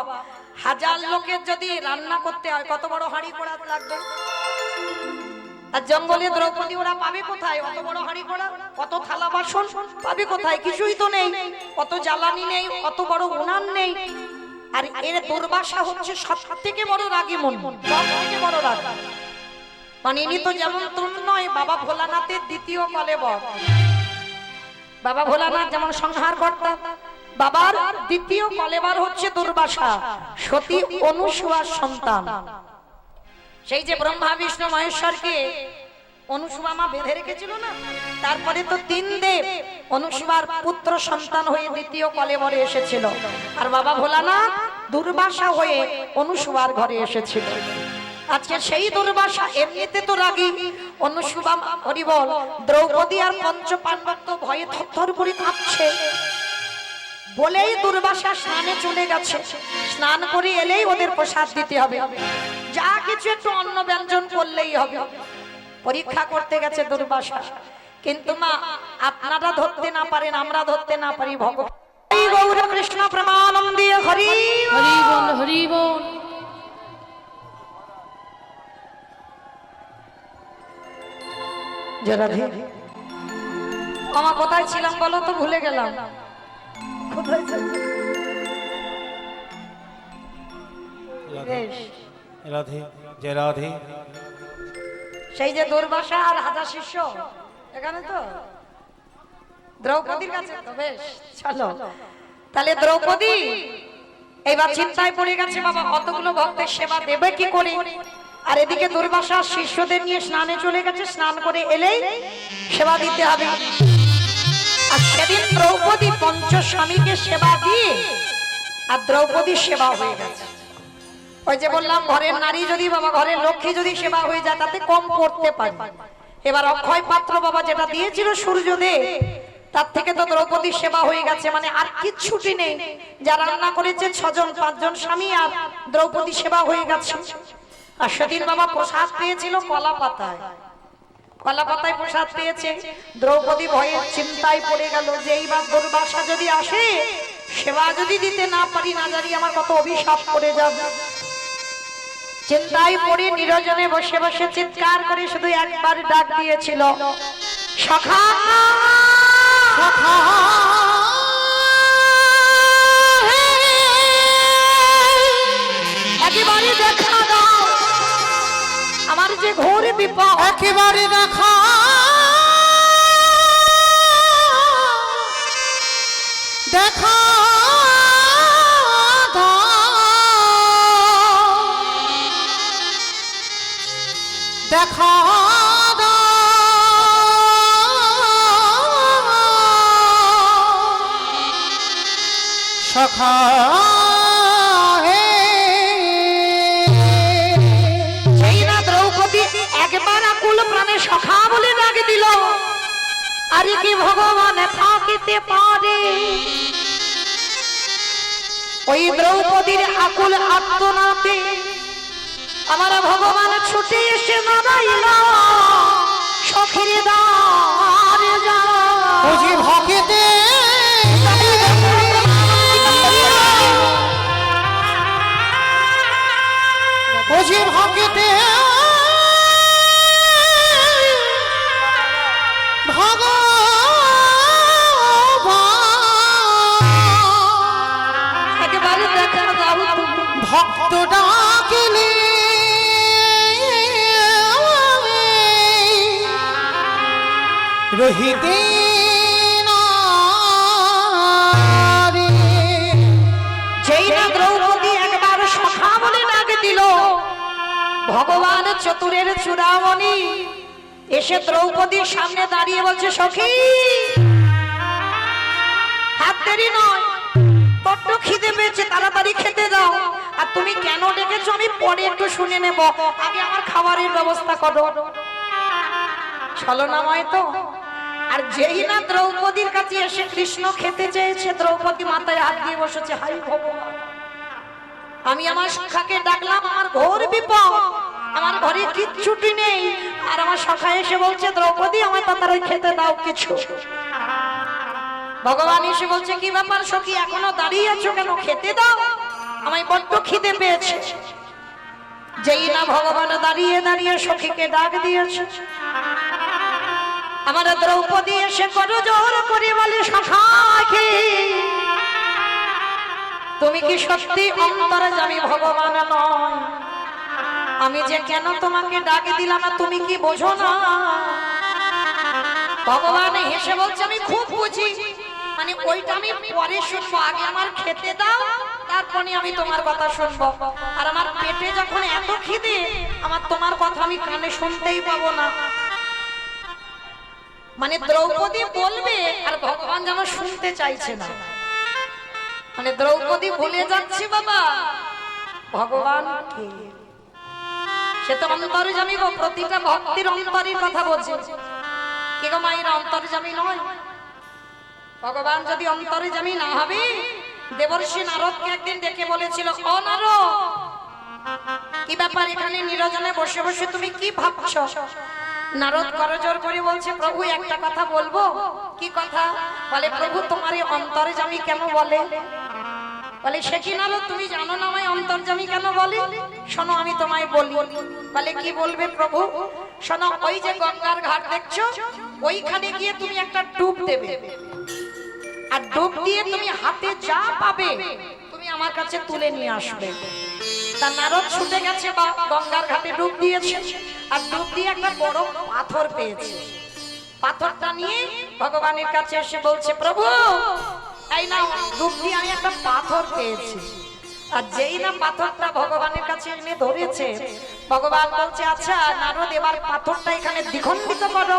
হাজার লোকের যদি রান্না করতে হয় কত বড় হাঁড়ি কড়া লাগবে? আর জঙ্গলে দ্রৌপদী ওরা পাবে কোথায় অত বড় হাঁড়ি কড়া? কত থালা বাসন পাবে কোথায়? কিছুই তো নেই। কত জ্বালানি নেই, কত বড় উনান নেই। আর এর দুর্বাসা হচ্ছে সব থেকে বড় রাগী মন, সব থেকে বড় রাগ। মানে ইনি তো যেমন তরুণ নয়, বাবা ভোলানাথের দ্বিতীয় কলেবর। বাবা ভোলানাথ যেমন সংহার কর্তা, বাবার দ্বিতীয় কলেবর হচ্ছে দুর্বাসা, সতী অনুসুয়ার সন্তান। সেই যে ব্রহ্মা বিষ্ণু মহেশ্বরকে অনুসুয়া মা বেঁধে রেখেছিল না, তারপরে তো তিন দেব অনুসুয়ার পুত্র সন্তান হয়ে দ্বিতীয় কলেবরে এসেছিল। আর বাবা ভোলানাথ দুর্বাসা হয়ে অনুসুয়ার ঘরে এসেছিল। আজকে সেই দুর্বাসা এমনিতে তো রাগী অনুসুয়া হরিবল, দ্রৌপদী আর পঞ্চ পাণ্ডব তো ভয়ে থরথর করে কাঁপছে বলেই দুর্বাসা স্নানে চলে গেছে। স্নান করে এলেই ওদের প্রসাদ দিতে হবে, যা কিছু একটু অন্ন ব্যঞ্জন করলেই হবে। পরীক্ষা করতে গেছে দুর্বাসা। কিন্তু মা আপনারা ধরতে না পারেন, আমরা ধরতে না পারি। ভগবান গৌর কৃষ্ণ প্রেমানন্দে হরি হরি বল, হরি বল। রাধে আমার কোথায় ছিলাম বলো তো? ভুলে গেলাম। কোথায় ছিলাম? বেশ, রাধে জয় রাধে। সেই যে দুর্বাসা আর হাজার শিষ্য এখানে তো দ্রৌপদীর কাছে তো। বেশ চলো তাহলে দ্রৌপদী এবার চিন্তায় পড়ে গেছে, বাবা অতগুলো ভক্তের সেবা দেবে কি করে? আর এদিকে দুর্বাসা শিষ্যদের নিয়ে স্নানে চলে গেছে, স্নান করে এলেই সেবা দিতে হবে। আর সেদিন দ্রৌপদী পঞ্চস্বামীকে সেবা দিয়ে আর দ্রৌপদীর সেবা হয়ে গেছে। ওই যে বললাম ঘরের নারী যদি বাবা, ঘরের লক্ষ্মী যদি সেবা হয়ে যায় তাতে কম পড়তে পারে। এবার অক্ষয় পাত্র বাবা যেটা দিয়েছিল সূর্যদেব, তার থেকে তো দ্রৌপদীর সেবা হয়ে গেছে। মানে আর কিচ্ছুটি নেই, যারা রান্না করেছে 6 জন 5 জন স্বামী, আর দ্রৌপদী সেবা হয়ে গেছে। আর সেদিন বাবা প্রসাদ পেয়েছিল কলা পাতায়, কলা পাতায় প্রসাদ পেয়েছে। দ্রৌপদী ভয়ে চিন্তায় পড়ে গেল যে এইবার দুর্বাসা যদি আসে, সেবা যদি দিতে না পারি, না জানি আমার কত অভিশাপ করে যাবে। চিন্তায় পড়ে নিরজনে বসে বসে চিৎকার করে শুধু একবার ডাক দিয়েছিল, সখা একেবারে দেখা দাও, আমার যে ঘোর বিপদ একেবারে দেখা দেখা দেখা সখা একবার আকুল প্রাণে সখা বলে ডাক দিল। আরে কি ভগবান থাকিতে পারে? ওই দ্রৌপদীর আকুল আত্মনাতে আমার ভগবান ছুটে এসে দাঁড়াইল সখীর দ্বারে যা। বুঝি ভক্তে বুঝি ভক্তে একেবারে দেখা দাও, ভক্ত ডাকিলে রহিতে যেই না দ্রৌপদী একবার সখা বলে ডাক দিল, ভগবান চতুরের চূড়ামণি এসে দ্রৌপদীর সামনে দাঁড়িয়ে বলছে, সখী হাত দেরি নয়, বড্ড খিদে পেয়েছে, তাড়াতাড়ি খেতে দাও। আর তুমি কেন ডেকেছো আমি পরে একটু শুনে নেব, আগে আমার খাবারের ব্যবস্থা করো। ছলনাময় তো। আর যেই না দ্রৌপদীর কাছে এসে কৃষ্ণ খেতে চেয়েছে, দ্রৌপদী মাথায় হাত দিয়ে বসেছে, হাই ভগবান, আমি আমার সখাকে ডাকলাম, আমার ঘোর বিপদ, আমার ঘরে কিচ্ছুটি নেই, আর আমার সখা এসে বলছে দ্রৌপদী আমার তাড়াতাড়ি খেতে দাও কিছু। ভগবান এসে বলছে, কি ব্যাপার সখী, এখনো দাঁড়িয়ে আছো কেন, খেতে দাও। আমায় বড্ড খিদে পেয়েছে। যেই না ভগবান দাঁড়িয়ে দাঁড়িয়ে সখীকে ডাক দিয়েছে, আমার দ্রৌপদী এসে করজোড় করে বলে, সখাকে তুমি কি সত্যি অন্তর্যামী ভগবান নয়? আমি যে কেন তোমাকে ডাকে দিলাম না তুমি কি বোঝো না? ভগবান হেসে বলছে, আমি খুব বুঝি, মানে ওইটা আমি পরে শুনবো, আগে আমার খেতে দাও, তারপরে আমি তোমার কথা শুনবো। আর আমার পেটে যখন এত খিদে, আমার তোমার কথা আমি কানে শুনতেই পাবো না। মানে দ্রৌপদী বলবে আর ভগবান যেন শুনতে চাইছে না। মানে দ্রৌপদী ভুলে যাচ্ছে বাবা ভগবান কে। সে তো অন্তর্যামী গো, প্রতিটা ভক্তির অন্তরের কথা বলছে। কে গো মায়ের অন্তর্যামী নয়? ভগবান যদি অন্তর্যামী না হবে, দেবর্ষি নারদকে একদিন ডেকে বলেছিল, ও নারদ, কি ব্যাপার এখানে নিরজনে বসে বসে তুমি কি ভাবছো? নারদ করজোড় করে বলছে, প্রভু একটা কথা বলবো। কি কথা? বলে, প্রভু তোমার এই অন্তর্যামী কেন বলে? বলে, সে কি নারদ, তুমি জানো না আমায় অন্তর্যামী কেন বলে? শোনো আমি তোমায় বলি। বলে, কি বলবে প্রভু? শোনো, ওই যে গঙ্গার ঘাট দেখছো, ওইখানে গিয়ে তুমি একটা ডুব দেবে, আর ডুব দিয়ে তুমি হাতে যা পাবে তুমি আমার কাছে তুলে নিয়ে আসবে। তা নারদ ছুটে গেছে বা গঙ্গার ঘাটে ডুব দিয়েছে, আর ডুব দিয়ে একটা বড় পাথর পেয়েছে। পাথরটা নিয়ে ভগবানের কাছে এসে বলছে, প্রভু এই না ডুব দিয়ে আমি একটা পাথর পেয়েছি। আর যেই না পাথরটা ভগবানের কাছে এনে ধরেছে, ভগবান বলছে, আচ্ছা নারদ এবার পাথরটা এখানে দ্বিখণ্ডিত করো।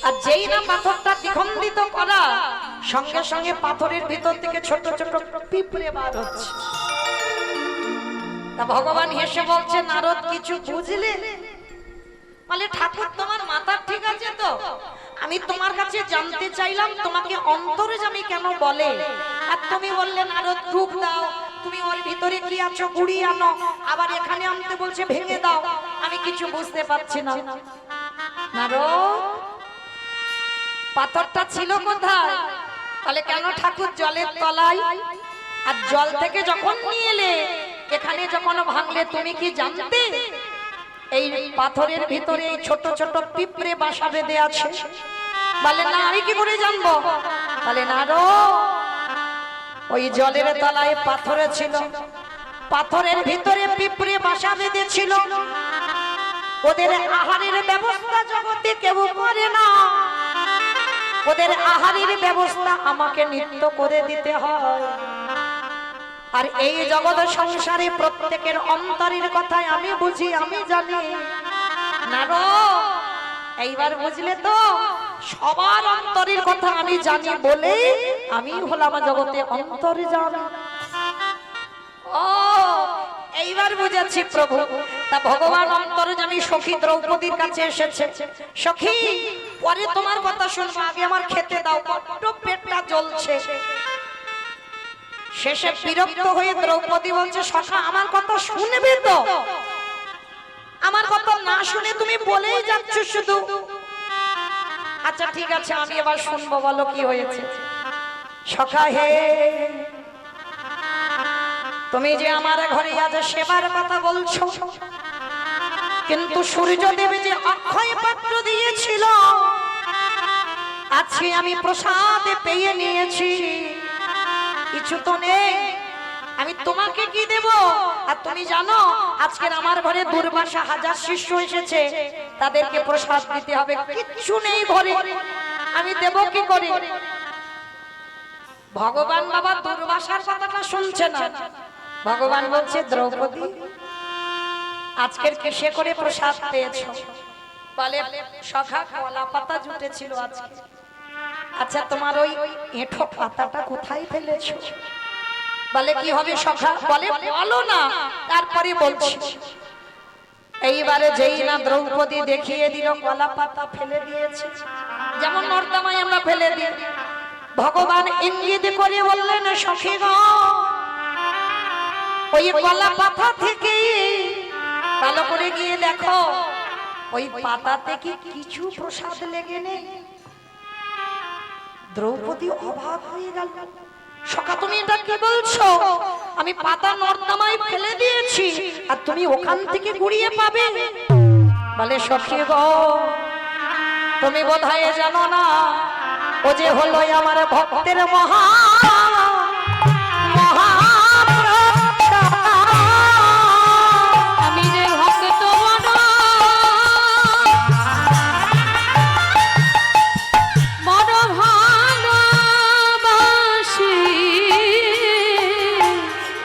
আর যেই না পাথরটা দ্বিখণ্ডিত করা, সঙ্গে সঙ্গে পাথরের ভিতর থেকে ছোট ছোট পিঁপড়ে বার হচ্ছে। তা ভগবান হেসে বলছে, নারদ কিছু বুঝলে? বলে, ঠাকুর তোমার মাথা ঠিক আছে তো? আমি তোমার কাছে জানতে চাইলাম তোমাকে অন্তর্যামী কেন বলে, আর তুমি বললে নারদ ডুব দাও, তুমি ওর ভিতরে কি আছো গুড়িয়ে আনো, আবার এখানে আনতে বলছে ভেঙে দাও, আমি কিছু বুঝতে পারছি না। নারদ, পাথরটা ছিল কোথায়? তাহলে কেন ঠাকুর জলের তলায়? আর জল থেকে যখন নিয়ে এলে এখানে যখন ভাঙলে তুমি কি জানতে এই পাথরের ভিতরে এই ছোট ছোট পিঁপড়ে বাসা বেঁধে আছে? বলে, না আমি কি করে জানবো? বলে, না রো, ওই জলের তলায় পাথরে ছিল, পাথরের ভিতরে পিঁপড়ে বাসা বেঁধেছিল। ওদের আহারের ব্যবস্থা জগতে কেউ করে না, ওদের আহারের ব্যবস্থা আমাকে নিত্য করে দিতে হয়। আর এই জগৎ সংসারে প্রত্যেকের অন্তরের কথাই আমি বুঝি, আমি জানি। নারদ, এইবার বুঝলে তো? সবার অন্তরের কথা আমি জানি বলে আমি হলাম জগতে অন্তর্যামী। ও, এইবার বুঝেছি প্রভু। তা ভগবান অন্তর্যামী সখী দ্রৌপদীর কাছে এসেছে। সখী, পরে তোমার কথা শুনবো, আগে আমার খেতে দাও, বড্ড পেটটা জ্বলছে। শেষে বিরক্ত হয়ে দ্রৌপদী বলছে, সখা আমার কথা শুনবে তো? আমার কথা না শুনে তুমি বলেই যাচ্ছ শুধু। আচ্ছা ঠিক আছে, আমি এবার শুনবো, বলো কি হয়েছে। সখা হে, তুমি যে আমার ঘরে আজ সেবার কথা বলছো, কিন্তু সূর্যদেব যে অক্ষয় পাত্র দিয়েছিল আজকে আমি প্রসাদে পেয়ে নিয়েছি, কিছু তো নেই, আমি তোমাকে কি দেব? আর তুমি জানো আজকের আমার ঘরে দুর্বাসা 1000 শিষ্য এসেছে, তাদেরকে প্রসাদ দিতে হবে, কিচ্ছু নেই ঘরে, আমি দেব কি করে? ভগবান বাবা দুর্বাসার কথাটা শুনছে না। ভগবান বলছে, দ্রৌপদী আজকের কিসে করে প্রসাদ পেয়েছো? বলে, সখা কলা পাতা জুটেছিল আজকে। আচ্ছা তোমার ওই এঁঠো পাতাটা কোথায় ফেলেছো? বলে, কি হবে সখা? বলে, বলো না, তারপরে বলছি। এইবারে যেই না দ্রৌপদী দেখিয়ে দিল কলা পাতা ফেলে দিয়েছে, যেমন নর্দমায় আমরা ফেলে দিই। ভগবান ইঙ্গিত করে বললেন, সখী গো, ওই কলা পাতা থেকে ভালো করে গিয়ে দেখো ওই পাতাতে কি কিছু প্রসাদ লেগে নেই। দ্রৌপদী অবাক হয়ে গেল, সখা তুমি এটা কি বলছো? আমি পাতা নর্দমায় ফেলে দিয়েছি আর তুমি ওখান থেকে কুড়িয়ে পাবে? বলে সখী গো, তুমি বোধহয় জানো না, ও যে হলো আমার ভক্তের মহা আমি যে ভক্ত বড় ভালোবাসি,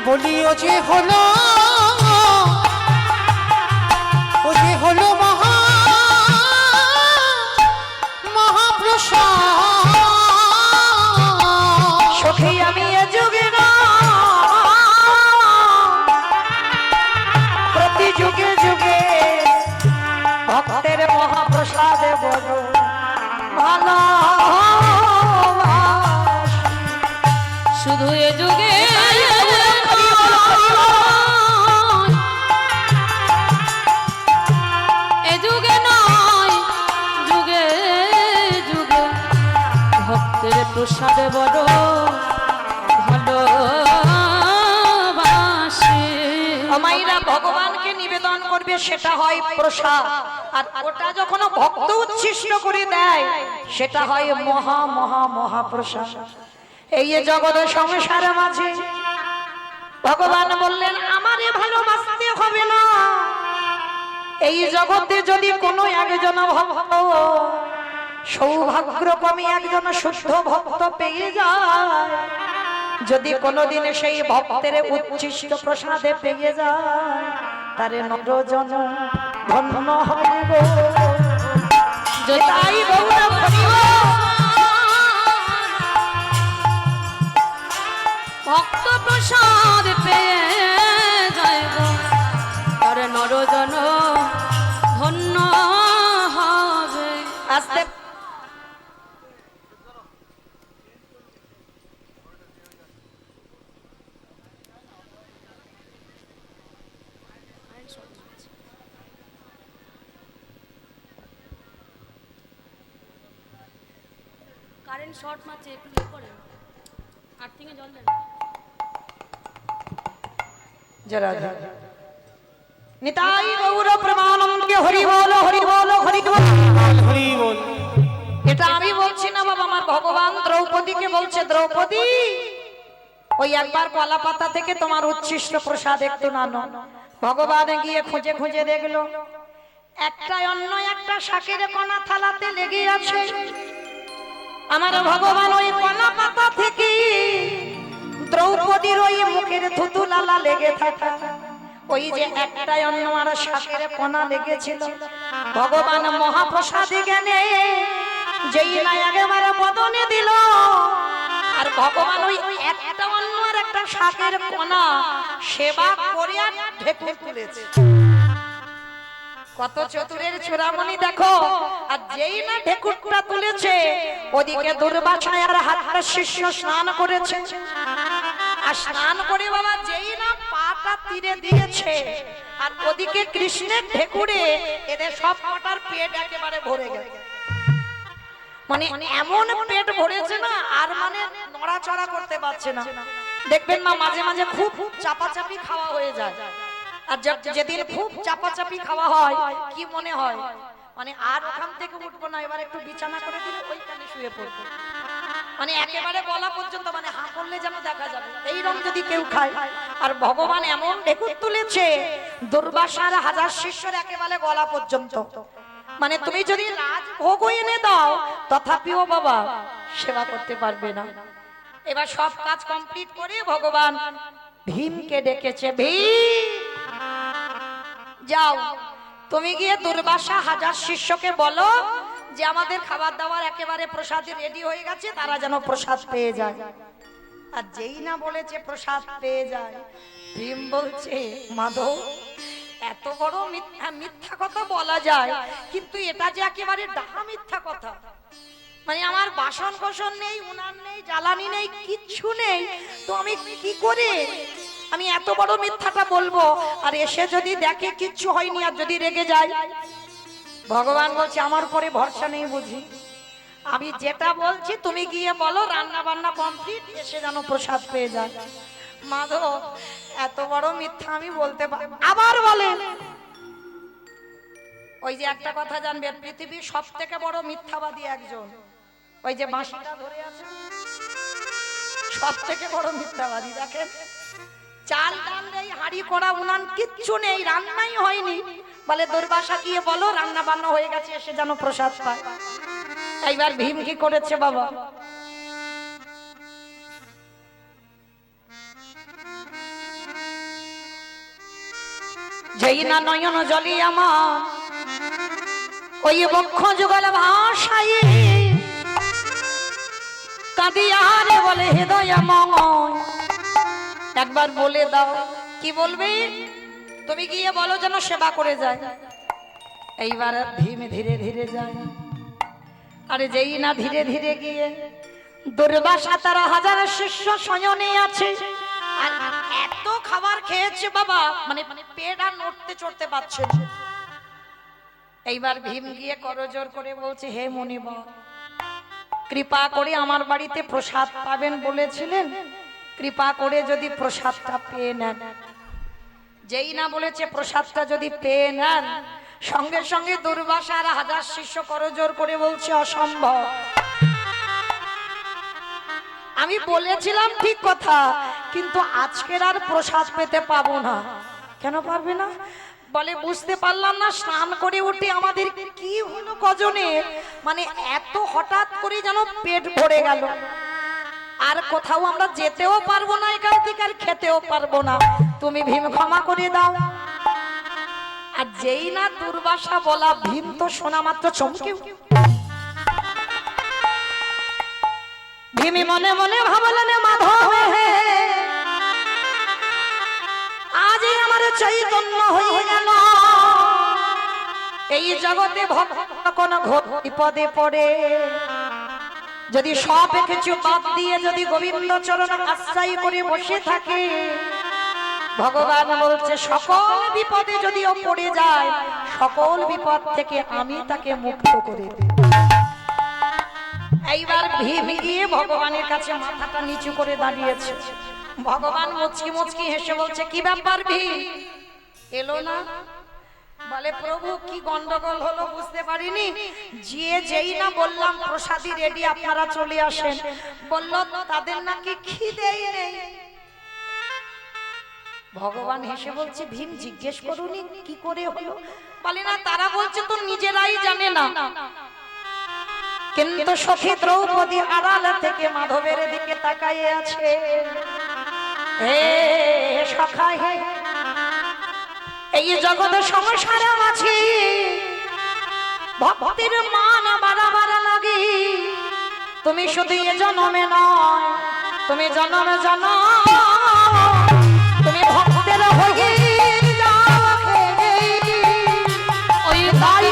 বলি ও যে হলো মহাপ্রসাদ। সখী আমি এ যুগে না, প্রতি যুগে যুগে ভক্তের মহাপ্রসাদে বড় ভালো। শুধু এ যুগে এ যুগে নয়, যুগে যুগে ভক্তের প্রসাদে বড় ভালোবাসি। মাইরা ভগবানকে নিবেদন করবে সেটা হয় প্রসাদ, আর ওটা যখন ভক্ত উচ্ছিষ্ট করে দেয় সেটা হয় মহা মহা মহাপ্রসাদ। এই যে জগৎ সংসারের মাঝে ভগবান বললেন আমারে ভালোবাসতে হবে না। এই জগতে যদি কোনো একজন ভক্ত সৌভাগ্যক্রমে একজন শুদ্ধ ভক্ত পেয়ে যায়, যদি কোনোদিন সেই ভক্তের উচ্ছিষ্ট প্রসাদে পেয়ে যায়, তারে নরজন ধন্য হবে গো। তাই গৌর হরিব ভক্ত প্রসাদ পেয়ে যাইব, তার নরজন ধন্য হবে। আস্তে কারেন্ট শর্ট মারছে, একটু ইয়ে করেন, আর্থিং এ জল দেন। জরা নিতাই গৌর প্রেমানন্দে হরি বল হরি বল হরি বল হরি বল। এটা আমি বলছি না বাবা, আমার ভগবান দ্রৌপদীকে বলছে, দ্রৌপদী ওই একবার কলা পাতা থেকে তোমার উচ্ছিষ্ট প্রসাদ একটু নানো। ভগবান গিয়ে খুঁজে খুঁজে দেখলো একটা অন্য একটা শাকের কণা থালাতে লেগে আছে। আমার ভগবান ওই কলা পাতা থেকে দ্রৌপদীর ওই মুখের থুতু লালা লেগে থাকা, ওই যে একটা অন্য আর শাকের কণা লেগেছিল, ভগবান মহাপ্রসাদে জ্ঞানে যেই না একেবারে বদনে দিল, আর ভগবান ওই একটা অন্য আর একটা শাকের কণা সেবা করে আর ঢেকে তুলেছে। কত চতুরের চূড়ামণি দেখো, আর যেই না ঢেকুরটা তুলেছে ওদিকে দুর্বাসায় আর হাতটা শিষ্য স্নান করেছে, আর স্নান করে বাবা যেই না পাটা তীরে দিয়েছে, আর ওদিকে কৃষ্ণের ঢেকুরে এদের সব কটার পেট একেবারে ভরে গেছে। মানে এমন পেট ভরেছে না, আর মানে নড়াচড়া করতে পারছে না। দেখবেন না মাঝে মাঝে খুব চাপাচাপি খাওয়া হয়ে যায়, আর যেদিন খুব চাপাচাপি খাওয়া হয় কি মনে হয়, মানে আর ওখান থেকে উঠবো না, এবার একটু বিছানা করে দিলে ওইখানে শুয়ে পড়বো, মানে একেবারে গলা পর্যন্ত, মানে হাঁ করলে যেন দেখা যাবে এইরকম যদি কেউ খায়। আর ভগবান এমন ঢেকুর তুলেছে দুর্বাসার হাজার শিষ্যর একেবারে গলা পর্যন্ত, মানে তুমি যদি রাজভোগ এনে দাও তথাপিও বাবা সেবা করতে পারবে না। এবার সব কাজ কমপ্লিট করে ভগবান ভীমকে ডেকেছে, ভীম যাও তুমি গিয়ে দুর্বাসা হাজার শিষ্যকে বলো যে আমাদের খাবার দাবার একেবারে প্রসাদে রেডি হয়ে গেছে, তারা যেন প্রসাদ পেয়ে যায়। আর যেই না বলেছে প্রসাদ পেয়ে যায়, ভীম বলছে মাধব এত বড় মিথ্যা কথা বলা যায়, কিন্তু এটা যে একেবারে ডাহা মিথ্যা কথা, মানে আমার বাসন কোসন নেই, উনান নেই, জ্বালানি নেই, কিচ্ছু নেই, তো আমি কি করে আমি এত বড় মিথ্যাটা বলবো, আর এসে যদি দেখে কিচ্ছু হয়নি আর যদি রেগে যায়। ভগবান বলছে আমার পরে ভরসা নেই বুঝি, আমি যেটা বলছি তুমি গিয়ে বলো রান্না বান্না কমপ্লিট, এসে যেন প্রসাদ পেয়ে যায়। মাধব এত বড় মিথ্যা আমি বলতে আবার বলে। ওই যে একটা কথা জানবেন, পৃথিবীর সব থেকে বড় মিথ্যাবাদী একজন, ওই যে বাঁশিটা ধরে আছে, সব থেকে বড় মিথ্যাবাদী। দেখেন চাল ডাল নেই, হাঁড়ি করা উনান কিচ্ছু নেই, রান্নাই হয়নি, বলে দুর্বাসা গিয়ে বলো রান্না বান্না হয়ে গেছে, এসে যেন প্রসাদ পায়। এইবার ভীম কি করেছে বাবা, যেই না নয়ন জলি আমার ওই বক্ষ যুগল ভাষায় কাঁদিয়ারে বলে হৃদয়ময়। একবার বলে দাও কি বলবে, তুমি গিয়ে বলো যেন সেবা করে যায়। এইবার ভীম ধীরে ধীরে যায়, আরে যেই না ধীরে ধীরে গিয়ে দুর্বাসা 17,000 শিষ্য শয়নে আছে, আর এত খাবার খেয়েছে বাবা, মানে পেট আর নড়তে চড়তে পারছে না। এইবার ভীম গিয়ে করজোর করে বলছে, হে মুনিবর, কৃপা করে আমার বাড়িতে প্রসাদ পাবেন বলেছিলেন, কৃপা করে যদি প্রসাদটা পেয়ে নেন। যেই না বলেছে প্রসাদটা যদি পেয়ে নেন, সঙ্গে সঙ্গে দুর্বাসার 1000 শিষ্য করজোর করে বলছে অসম্ভব। আমি বলেছিলাম ঠিক কথা, কিন্তু আজকের আর প্রসাদ পেতে পাবো না। কেন পারবে না? বলে বুঝতে পারলাম না, স্নান করে উঠে আমাদের কি হলো কজনে, মানে এত হঠাৎ করে যেন পেট ভরে গেল, আর কোথাও আমরা যেতেও পারবো না, এখান থেকে আর খেতেও পারবো না, তুমি ভীম ক্ষমা করে দাও। আর যেই না দুর্বাসা বলা, ভীম তো শোনা মাত্র চমকে, ভীমি মনে মনে ভাবলেন মাধব আজ আমার চৈতন্য হয়ে গেল, এই জগতে ভক্ত কোন ঘোর বিপদে পড়ে যদি সব কিছু বাদ দিয়ে যদি গোবিন্দ চরণ আশ্রয় করে বসে থাকে, ভগবান বলছে সকল বিপদে যদিও পড়ে যায়, সকল বিপদ থেকে আমি তাকে মুক্ত করে দেব। এইবার ভীম গিয়ে ভগবানের কাছে মাথাটা নিচু করে দাঁড়িয়েছে। ভগবান মুচকি মুচকি হেসে বলছে, কি ব্যাপার ভীম, এলো না? বলে প্রভু কি গন্ডগোল হলো বুঝতে পারিনি, যেই না বললাম প্রসাদী রেডি আপনারা চলে আসেন, বলল তাদের নাকি খিদেই নেই। ভগবান হেসে বলছে, ভীম জিজ্ঞেস করুনি কি করে হলো? বলে না, তারা বলছে তো নিজেরাই জানে না। কিন্তু সখী দ্রৌপদী আড়াল থেকে মাধবের দিকে তাকায় আছে, হে সখা হে, এই জগতে সংসারে আছি, ভক্তির মান বাড়াবার লাগি, তুমি শুধু এ জন্মে নয়, তুমি জন্ম জন্ম তুমি ভক্তের হয়ে যাও, ওই তাই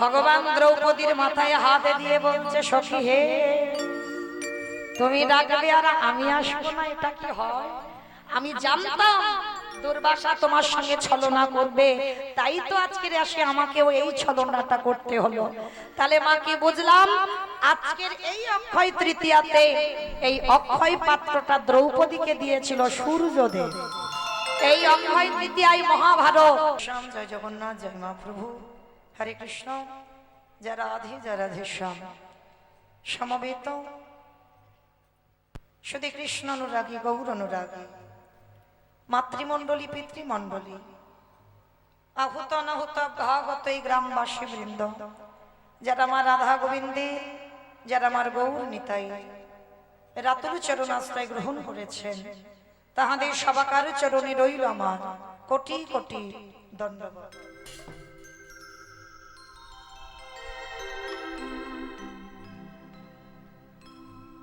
ভগবান দ্রৌপদীর মাথায় হাত দিয়ে বলছে, সখী হে, তুমি ডাকবে আর আমি আসবো না, এটা কি হয়? আমি জানতাম দুর্বাসা তোমার সঙ্গে ছলনা করবে, তাই তো আজকের আসে আমাকেও এই ছলনাটা করতে হলো। তাহলে মা কি বুঝলাম, আজকের এই অক্ষয় তৃতীয়াতে এই অক্ষয় পাত্রটা দ্রৌপদীকে দিয়েছিল সূর্যদেব। এই অক্ষয় তৃতীয়ায় মহাভারত। জয় জগন্নাথ, জয় মা প্রভু, হরে কৃষ্ণ, জয় রাধে জয় রাধে শ্যাম। সমবেত শুধু কৃষ্ণ অনুরাগী, গৌর অনুরাগী, মাতৃমণ্ডলী পিতৃমণ্ডলী, আহুত অনাহুত ভাগত এই গ্রামবাসী বৃন্দ, যারা আমার রাধা গোবিন্দে, যারা আমার গৌর নিতাই রাতুল চরণ আশ্রয় গ্রহণ করেছেন, তাহাদের সবাকার চরণে রইল আমার কোটি কোটি দণ্ডবত।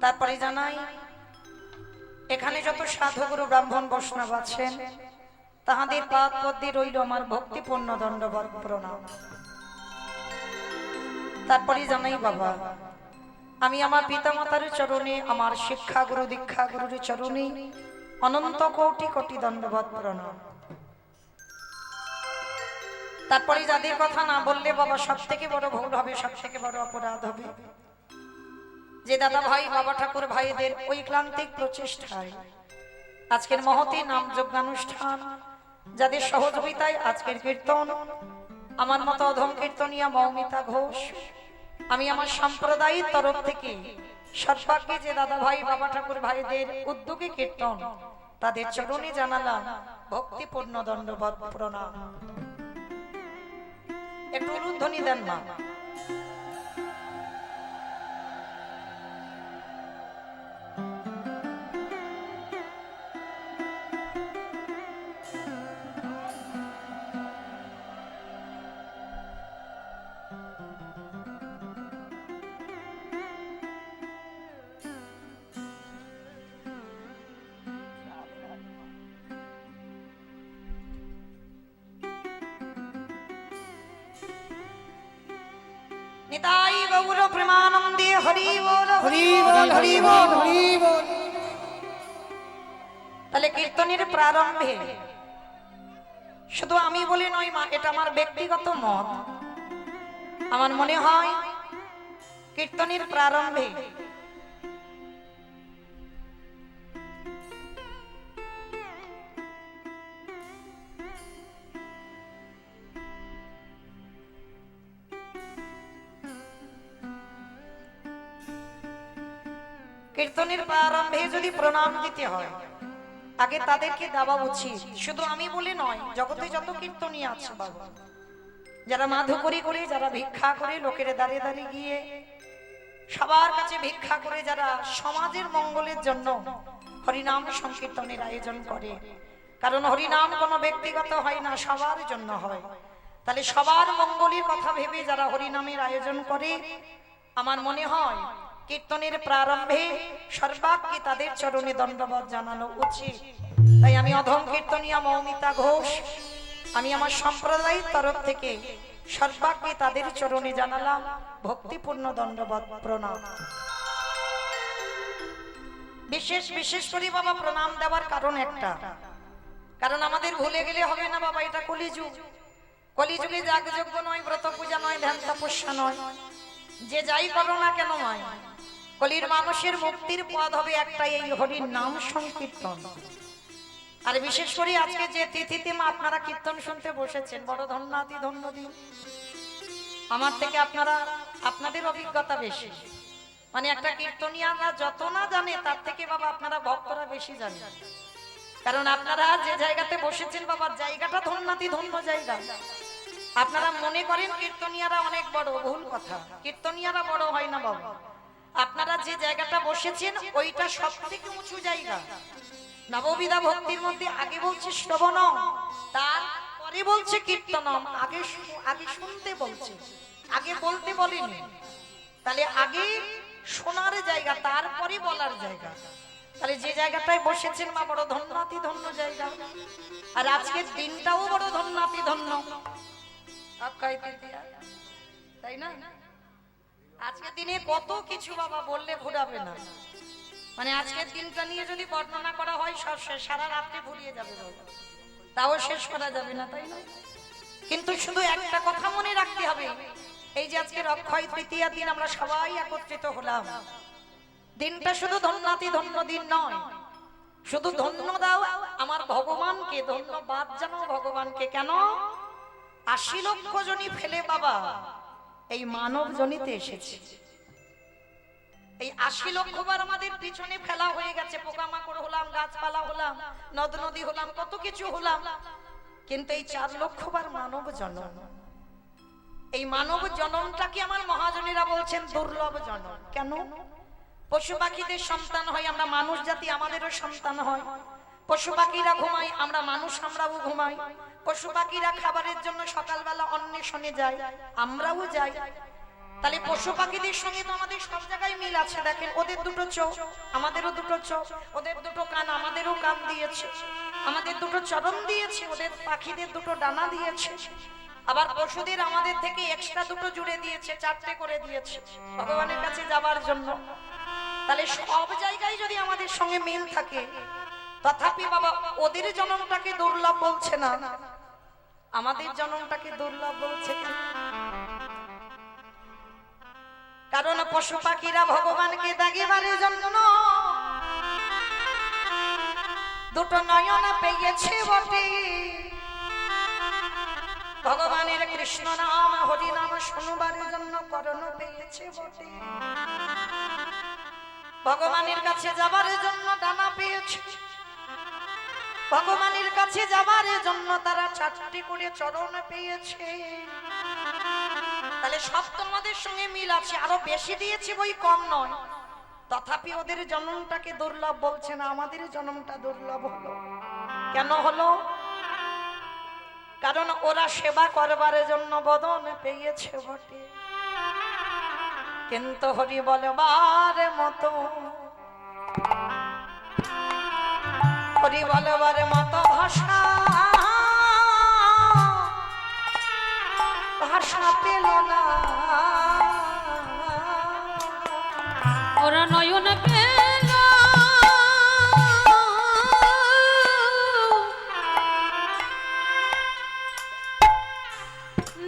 তারপরে জানাই, এখানে যত সাধুগুরু ব্রাহ্মণ বৈষ্ণব আছেন, তাহাদের পাদ পদ্মে রইল আমার ভক্তিপূর্ণ দণ্ডবত প্রণাম। তারপরে জানাই বাবা, আমি আমার পিতামাতার চরণে, আমার শিক্ষা গুরু দীক্ষা গুরুর চরণে অনন্ত কোটি কোটি দণ্ডবত প্রণাম। তারপরে যাদের কথা না বললে বাবা সব থেকে বড় ভুল হবে, সব থেকে বড় অপরাধ হবে, যে দাদা ভাই বাবা ঠাকুর ভাইদের ঐক্লান্তিক প্রচেষ্টায় আজকের মহতী নাম যজ্ঞানুষ্ঠান, যাদের সহযোগিতায় আজকের কীর্তন, আমার মতো অধম কীর্তনিয়া মৌমিতা ঘোষ, আমি আমার সম্প্রদায়ের তরফ থেকে সর্বাগ্যে যে দাদা ভাই বাবা ঠাকুর ভাইদের উদ্যোগে কীর্তন, তাদের চরণে জানালাম ভক্তিপূর্ণ দণ্ডবত প্রণাম। একটু উলুধ্বনি দেন মা। নিতাই গৌর প্রেমানন্দে হরি বল হরি বল হরি বল হরি বল। তাহলে কীর্তনের প্রারম্ভে শুধু আমি বলে নয় মা, এটা আমার ব্যক্তিগত মত, আমার মনে হয় কীর্তনের প্রারম্ভে কীর্তনের প্রারম্ভে যদি প্রণাম দিতে হয়, আগে তাদেরকে দেওয়া উচিত। শুধু আমি বলে নয়, জগতে যত কীর্তনী আছে বাবা, যারা মাধুকরী করে, যারা ভিক্ষা করে, লোকের দাঁড়িয়ে দাঁড়িয়ে গিয়ে সবার কাছে ভিক্ষা করে, যারা সমাজের মঙ্গলের জন্য হরিনাম সংকীর্তনের আয়োজন করে, কারণ হরিনাম কোনো ব্যক্তিগত হয় না, সবার জন্য হয়। তাহলে সবার মঙ্গলের কথা ভেবে যারা হরিনামের আয়োজন করে, আমার মনে হয় কীর্তনের প্রারম্ভে সর্বাগ্যে তাদের চরণে দণ্ডবত জানানো উচিত। তাই আমি অধম কীর্তনিয়া মৌমিতা ঘোষ, আমি আমার সম্প্রদায়ের তরফ থেকে সর্বাগ্যে তাদের চরণে জানালাম ভক্তিপূর্ণ দণ্ডবত প্রণাম। বিশেষ করে বাবা প্রণাম দেওয়ার কারণ একটা, কারণ আমাদের ভুলে গেলে হবে না বাবা, এটা কলিযুগ। কলিযুগে যাগযজ্ঞ নয়, ব্রত পূজা নয়, ধ্যান তপস্যা নয়, যে যাই করো না কেন নয়, কলির মানুষের মুক্তির পথ হবে একটাই, এই হরির নাম সংকীর্তন। আর বিশেষ করে আজকে যে তিথিতে মা আপনারা কীর্তন শুনতে বসেছেন, বড় ধন্যাতি ধন্য দিন। আমার থেকে আপনাদের অভিজ্ঞতা বেশি, মানে একটা কীর্তনিয়ারা যত না জানে তার থেকে বাবা আপনারা ভক্তরা বেশি জানেন। কারণ আপনারা যে জায়গাতে বসেছেন বাবা, জায়গাটা ধন্যাতি ধন্য জায়গা। আপনারা মনে করেন কীর্তনিয়ারা অনেক বড়, ভুল কথা। কীর্তনিয়ারা বড় হয় না বাবা, আপনারা যে জায়গাটা বসেছেন ওইটা সব থেকে উঁচু জায়গা। নববিধা ভক্তির মধ্যে আগে বলছে শ্রবণ, তারপরে বলছে কীর্তনম। আগে শুনতে বলছে, আগে বলতে বলেনি। তাহলে আগে শোনার জায়গা, তারপরে বলার জায়গা। তাহলে যে জায়গাটায় বসেছেন মা, বড় ধন্যাতি ধন্য জায়গা। আর আজকের দিনটাও বড় ধন্যাতি ধন্য, তাই না? আজকের দিনে কত কিছু বাবা বললে ভুলাবে না, মানে আজকের দিনটা নিয়ে যদি বর্ণনা করা হয় সারা রাত্রে ভুলিয়ে যাবে বাবা, তাও শেষ করা যাবে না, তাই না? কিন্তু শুধু একটা কথা মনে রাখতে হবে, এই যে আজকের অক্ষয় তৃতীয়া দিন আমরা সবাই একত্রিত হলাম, দিনটা শুধু ধন্যাতি ধন্য দিন নয়। শুধু ধন্য দাও আমার ভগবানকে, ধন্যবাদ জানাও ভগবানকে। কেন? ৮০ লক্ষ জনি ফেলে বাবা এই মানব জনিতে এসেছে। এই ৮০ লক্ষ বার আমাদের পিছনে ফেলা হয়ে গেছে, পোকামাকড় হলাম, গাছপালা হলাম, নদ নদী হলাম, কত কিছু হলাম, কিন্তু এই ৪ লক্ষ বার মানব জন্ম। এই মানব জন্মটাকে আমার মহাজনেরা বলছেন দুর্লভ জন্ম। কেন? পশু পাখিদের সন্তান হয়, আমরা মানুষ জাতি, আমাদেরও সন্তান হয়। পশু পাখিরা ঘুমায়, আমরা মানুষ আমরাও ঘুমাই। পশু পাখিরা খাবারের জন্য সকালবেলা অন্বেষণে যায়, আমরাও যাই। তাহলে পশু পাখিদের সঙ্গে তো আমাদের সব জায়গায় মিল আছে। দেখেন, ওদের দুটো চোখ, আমাদেরও দুটো চোখ, ওদের দুটো কান, আমাদেরও কান দিয়েছে, আমাদের দুটো চরণ দিয়েছে, ওদের পাখিদের দুটো ডানা দিয়েছে। আবার পশুদের আমাদের থেকে এক্সট্রা দুটো জুড়ে দিয়েছে, 4টে করে দিয়েছে ভগবানের কাছে যাবার জন্য। তাহলে সব জায়গায় যদি আমাদের সঙ্গে মিল থাকে, তথাপি বাবা ওদের জন্মটাকে দুর্লভ বলছে না, আমাদের জন্মটাকে দুর্লভ বলছে কেন? কারণ পশু পাখিরা ভগবানকে দেখিবারের জন্য দুটো নয়ন পেয়েছে বটে। ভগবানের কৃষ্ণ নাম হরি নাম শুনবারের জন্য করণ পেয়েছে বটে। ভগবানের কাছে যাবার জন্য ডানা পেয়েছে, ভগবানের কাছে যাবার জন্য তারা 4টি করে চরণ পেয়েছে। তাহলে সব তোমাদের সঙ্গে মিল আছে, আরো বেশি দিয়েছি বই কম নয়, তথাপি ওদের জন্মটাকে দুর্লভ বলছে না, আমাদের জন্মটা দুর্লভ হলো। কেন হলো? কারণ ওরা সেবা করবার জন্য বদন পেয়েছে বটে, কিন্তু হরি বলবার মতো, হরি বলবার মতো ভাষা ভাষা পেল না। ওরা নয়ন পেল,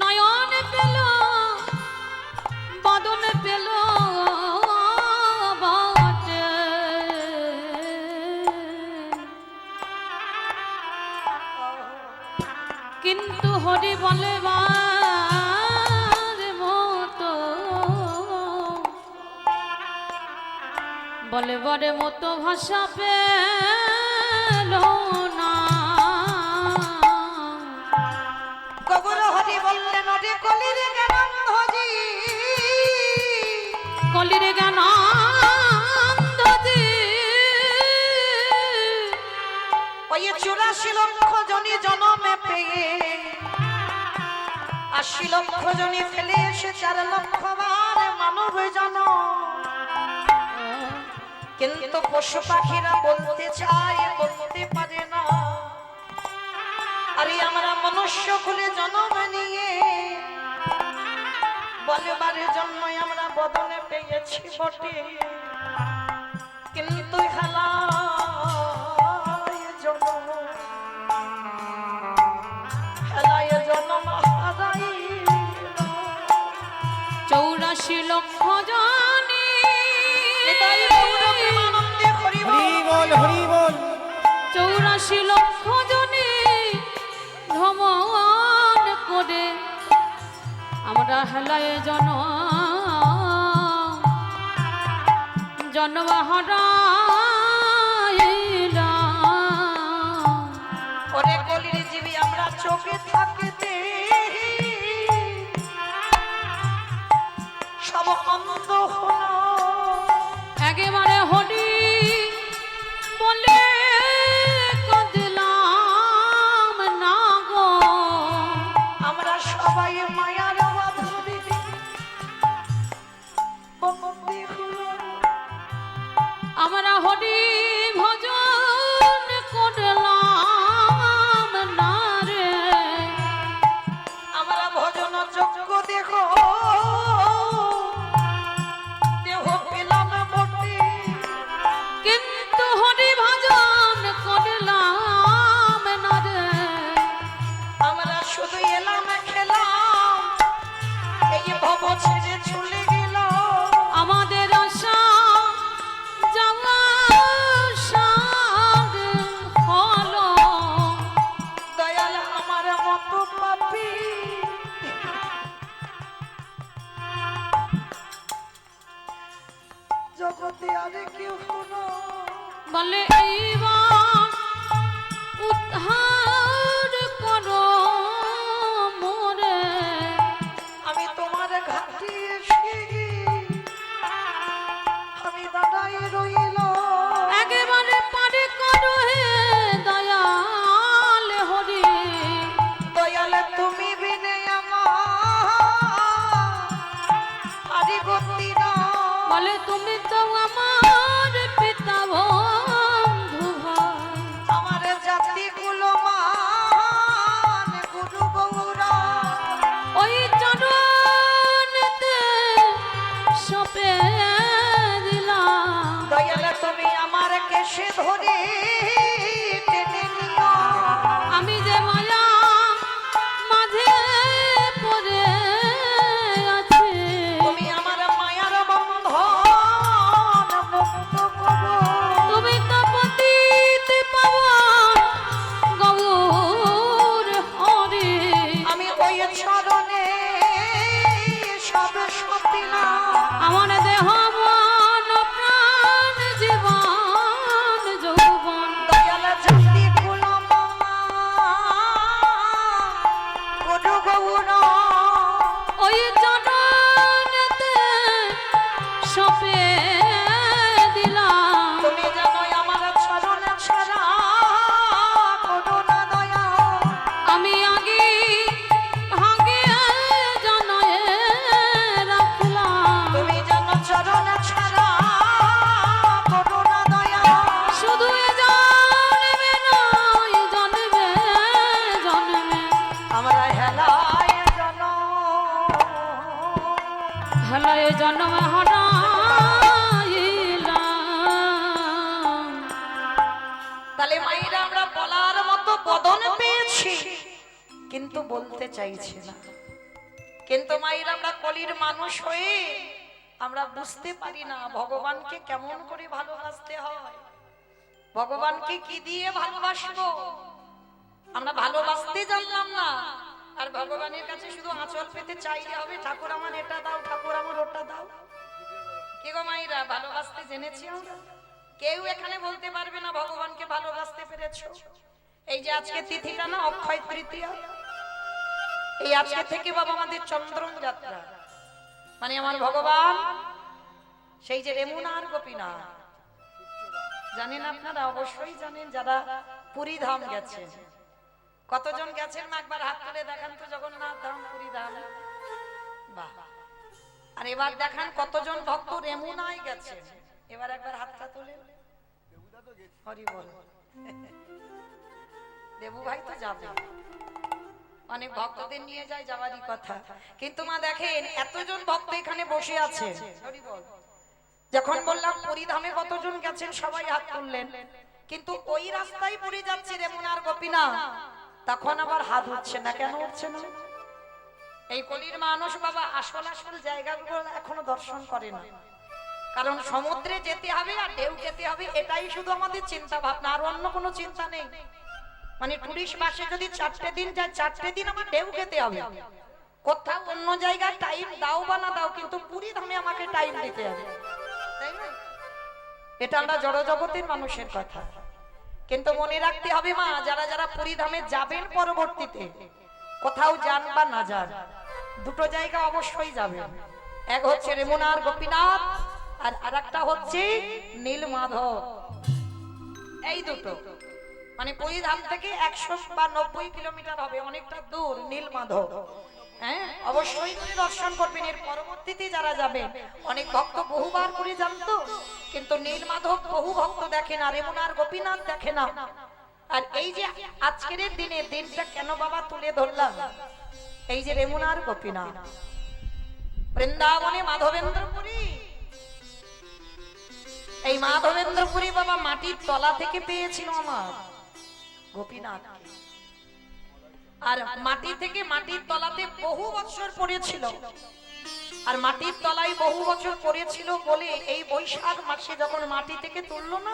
নয়ন পেল, বদন পেল বটে, কিন্তু হরি বলবার মতো, বলবার মতো ভাষা পেল না। গগর হরি বললেন ওরে কলির জ্ঞানন্ধজি, কলির জ্ঞানন্ধজি, ওই 84 লক্ষ জনি জনমে পেয়ে 80 লক্ষ জনি ফেলে এসে 4 লক্ষ বার মানব জনম। কিন্তু পশু পাখিরা বলতে চায় বলতে পারে না, আরে আমরা মনুষ্য কুলে জন্ম নিয়ে বলবার জন্য আমরা বদনে পেয়েছি বটে, কিন্তু হেলায় জন্ম হারাইল। 84 লক্ষ জনি, হরি বল হরি বল। 84 লক্ষ জনি ভ্রমণ করে আমরা হেলায় জন্ম হারাইলাম। ওরে কলির জীবী আমরা চোখে থাকতে সব অন্ধ হলো, একেবারে হরি বলে কাঁদলাম না গো। আমরা সবাই মায়ার বাঁধনে বন্দী হলো। আমরা হরি ভজন করলাম না রে, আমরা ভজন যোগ্য দেখো দেহ পেলাম বটে, কিন্তু হরি ভজন করলাম না রে। আমরা শুধু এলাম খেলাম, এই ভব ছেড়ে চলে গেল। আমাদের আশা যাওয়ার সাগ হলো, দয়াল আমার মতো পাপী জগতে আরে কেউ হলো। বলে এইবার উদ্ধার করো মোরে। আমি তোমার ঘাটে এসে আমি দাঁড়াই রইল, একেবারে পারে করো হে দয়াল হরি। দয়াল তুমি বিনে আমার আরে গতি না। বলে তুমি তো আমার পিতা বন্ধু ধরে টেনে নিও। আমি যে মায়া মাঝে পড়ে আছি, তুমি আমার মায়ার বন্ধন মুক্ত করো। তুমি তো পতিত পাবন গৌর হরি। আমি ওই চরণে সব সপিনা। আমার দেহ মন প্রাণ জীবন যৌবন দয়াল জাতি কুলম গুরু গৌর। ওই জননেতে সপে দিলাম। তুমি জানো আমার চরণ ছাড়া করুণা দয়া। আমি আগে ভাগে জনয়ে রাখলাম। তুমি জানো চরণ ছাড়া করুণা দয়া। শুধু এ জন্মে নয় জন্মে জন্মে আমরা হেলায় জন হেলা এ জন্ম হারাইলাম। তাহলে মায়েরা আমরা বলার মতো বদন পেয়েছি কিন্তু বলতে চাইছি না। কিন্তু মায়েরা আমরা কলির মানুষ হয়ে আমরা বুঝতে পারি না ভগবানকে কেমন করে ভালোবাসতে হয়, ভগবানকে কি দিয়ে ভালোবাসবো। আমরা ভালোবাসতে জানলাম না, আর ভগবানের কাছে শুধু আঁচল পেতে চাইলে হবে ঠাকুর আমার এটা দাও, ঠাকুর আমার ওটা দাও। কি গো মায়েরা, ভালোবাসতে জেনেছি আমরা? কেউ এখানে বলতে পারবে না ভগবানকে ভালোবাসতে পেরেছো। এই যে আজকে তিথিটা না অক্ষয় তৃতীয়া, এই আজকে থেকে বাবা আমাদের চন্দ্রন যাত্রা, মানে আমার ভগবান সেই যে রেমুনার গোপীনাথ। জানেন আপনারা? অবশ্যই জানেন যারা পুরী ধাম গেছেন। কতজন গেছেন না একবার হাত তুলে দেখান তো, জগন্নাথ ধাম পুরী ধাম। বাহ। আর এবার দেখান কতজন ভক্ত রেমুনায় গেছেন, এবার একবার হাতটা তুলে। হরি বল। দেবু ভাই তো যাবে, অনেক ভক্তদের নিয়ে যায়, যাওয়ারই কথা। কিন্তু মা দেখেন এতজন ভক্ত এখানে বসে আছে, হরি বল। যখন বললাম পুরী ধামে কতজন গেছেন সবাই হাত তুললেন, কিন্তু ওই রাস্তায় পুরী যাচ্ছে রেমুনার গোপীনাথ, তখন আবার হাত উঠছে না। কেন উঠছে না? এই কলির মানুষ বাবা আসল আসল জায়গাগুলো এখনো দর্শন করে না। কারণ সমুদ্রে যেতে হবে আর ঢেউ যেতে হবে, এটাই শুধু আমাদের চিন্তা ভাবনা, আর অন্য কোনো চিন্তা নেই। মানে টুরিস্ট বাসে যদি 4টে দিন যায়, 4টে দিন আমার ঢেউ খেতে হবে। কোথাও অন্য জায়গায় টাইম দাও বা না দাও, কিন্তু পুরী ধামে আমাকে টাইম দিতে হবে, তাই না? এটা আমরা জড়জগতের মানুষের কথা। কিন্তু মনে রাখতে হবে মা, যারা যারা পুরী ধামে যাবেন পরবর্তীতে, কোথাও যান বা না যান, দুটো জায়গা অবশ্যই যাবেন। এক হচ্ছে রেমুনার গোপীনাথ, আর আরেকটা হচ্ছে নীলমাধব। এই দুটো মানে পুরী ধাম থেকে 100 বা 90 কিলোমিটার হবে, অনেকটা দূর নীলমাধব। হ্যাঁ, অবশ্যই করে দর্শন করবেন। এর পরবর্তীতে যারা যাবে, অনেক ভক্ত বহুবার করে জানতো, কিন্তু নীলমাধব বহু ভক্ত দেখে না, রেমুনার গোপীনাথ দেখে না। আর এই যে আজকের দিনে দিনটা কেন বাবা তুলে ধরলাম, এই যে রেমুনার গোপীনাথ বৃন্দাবনে মাধবেন্দ্রপুরী, এই মাধবেন্দ্রপুরী বাবা মাটির তলা থেকে পেয়েছিল আমার গোপীনাথ, আর মাটি থেকে মাটির তলাতে বহু বছর পড়েছিল। আর মাটির তলায় বহু বছর পড়েছিল বলে এই বৈশাখ মাসে যখন মাটি থেকে তুললো না,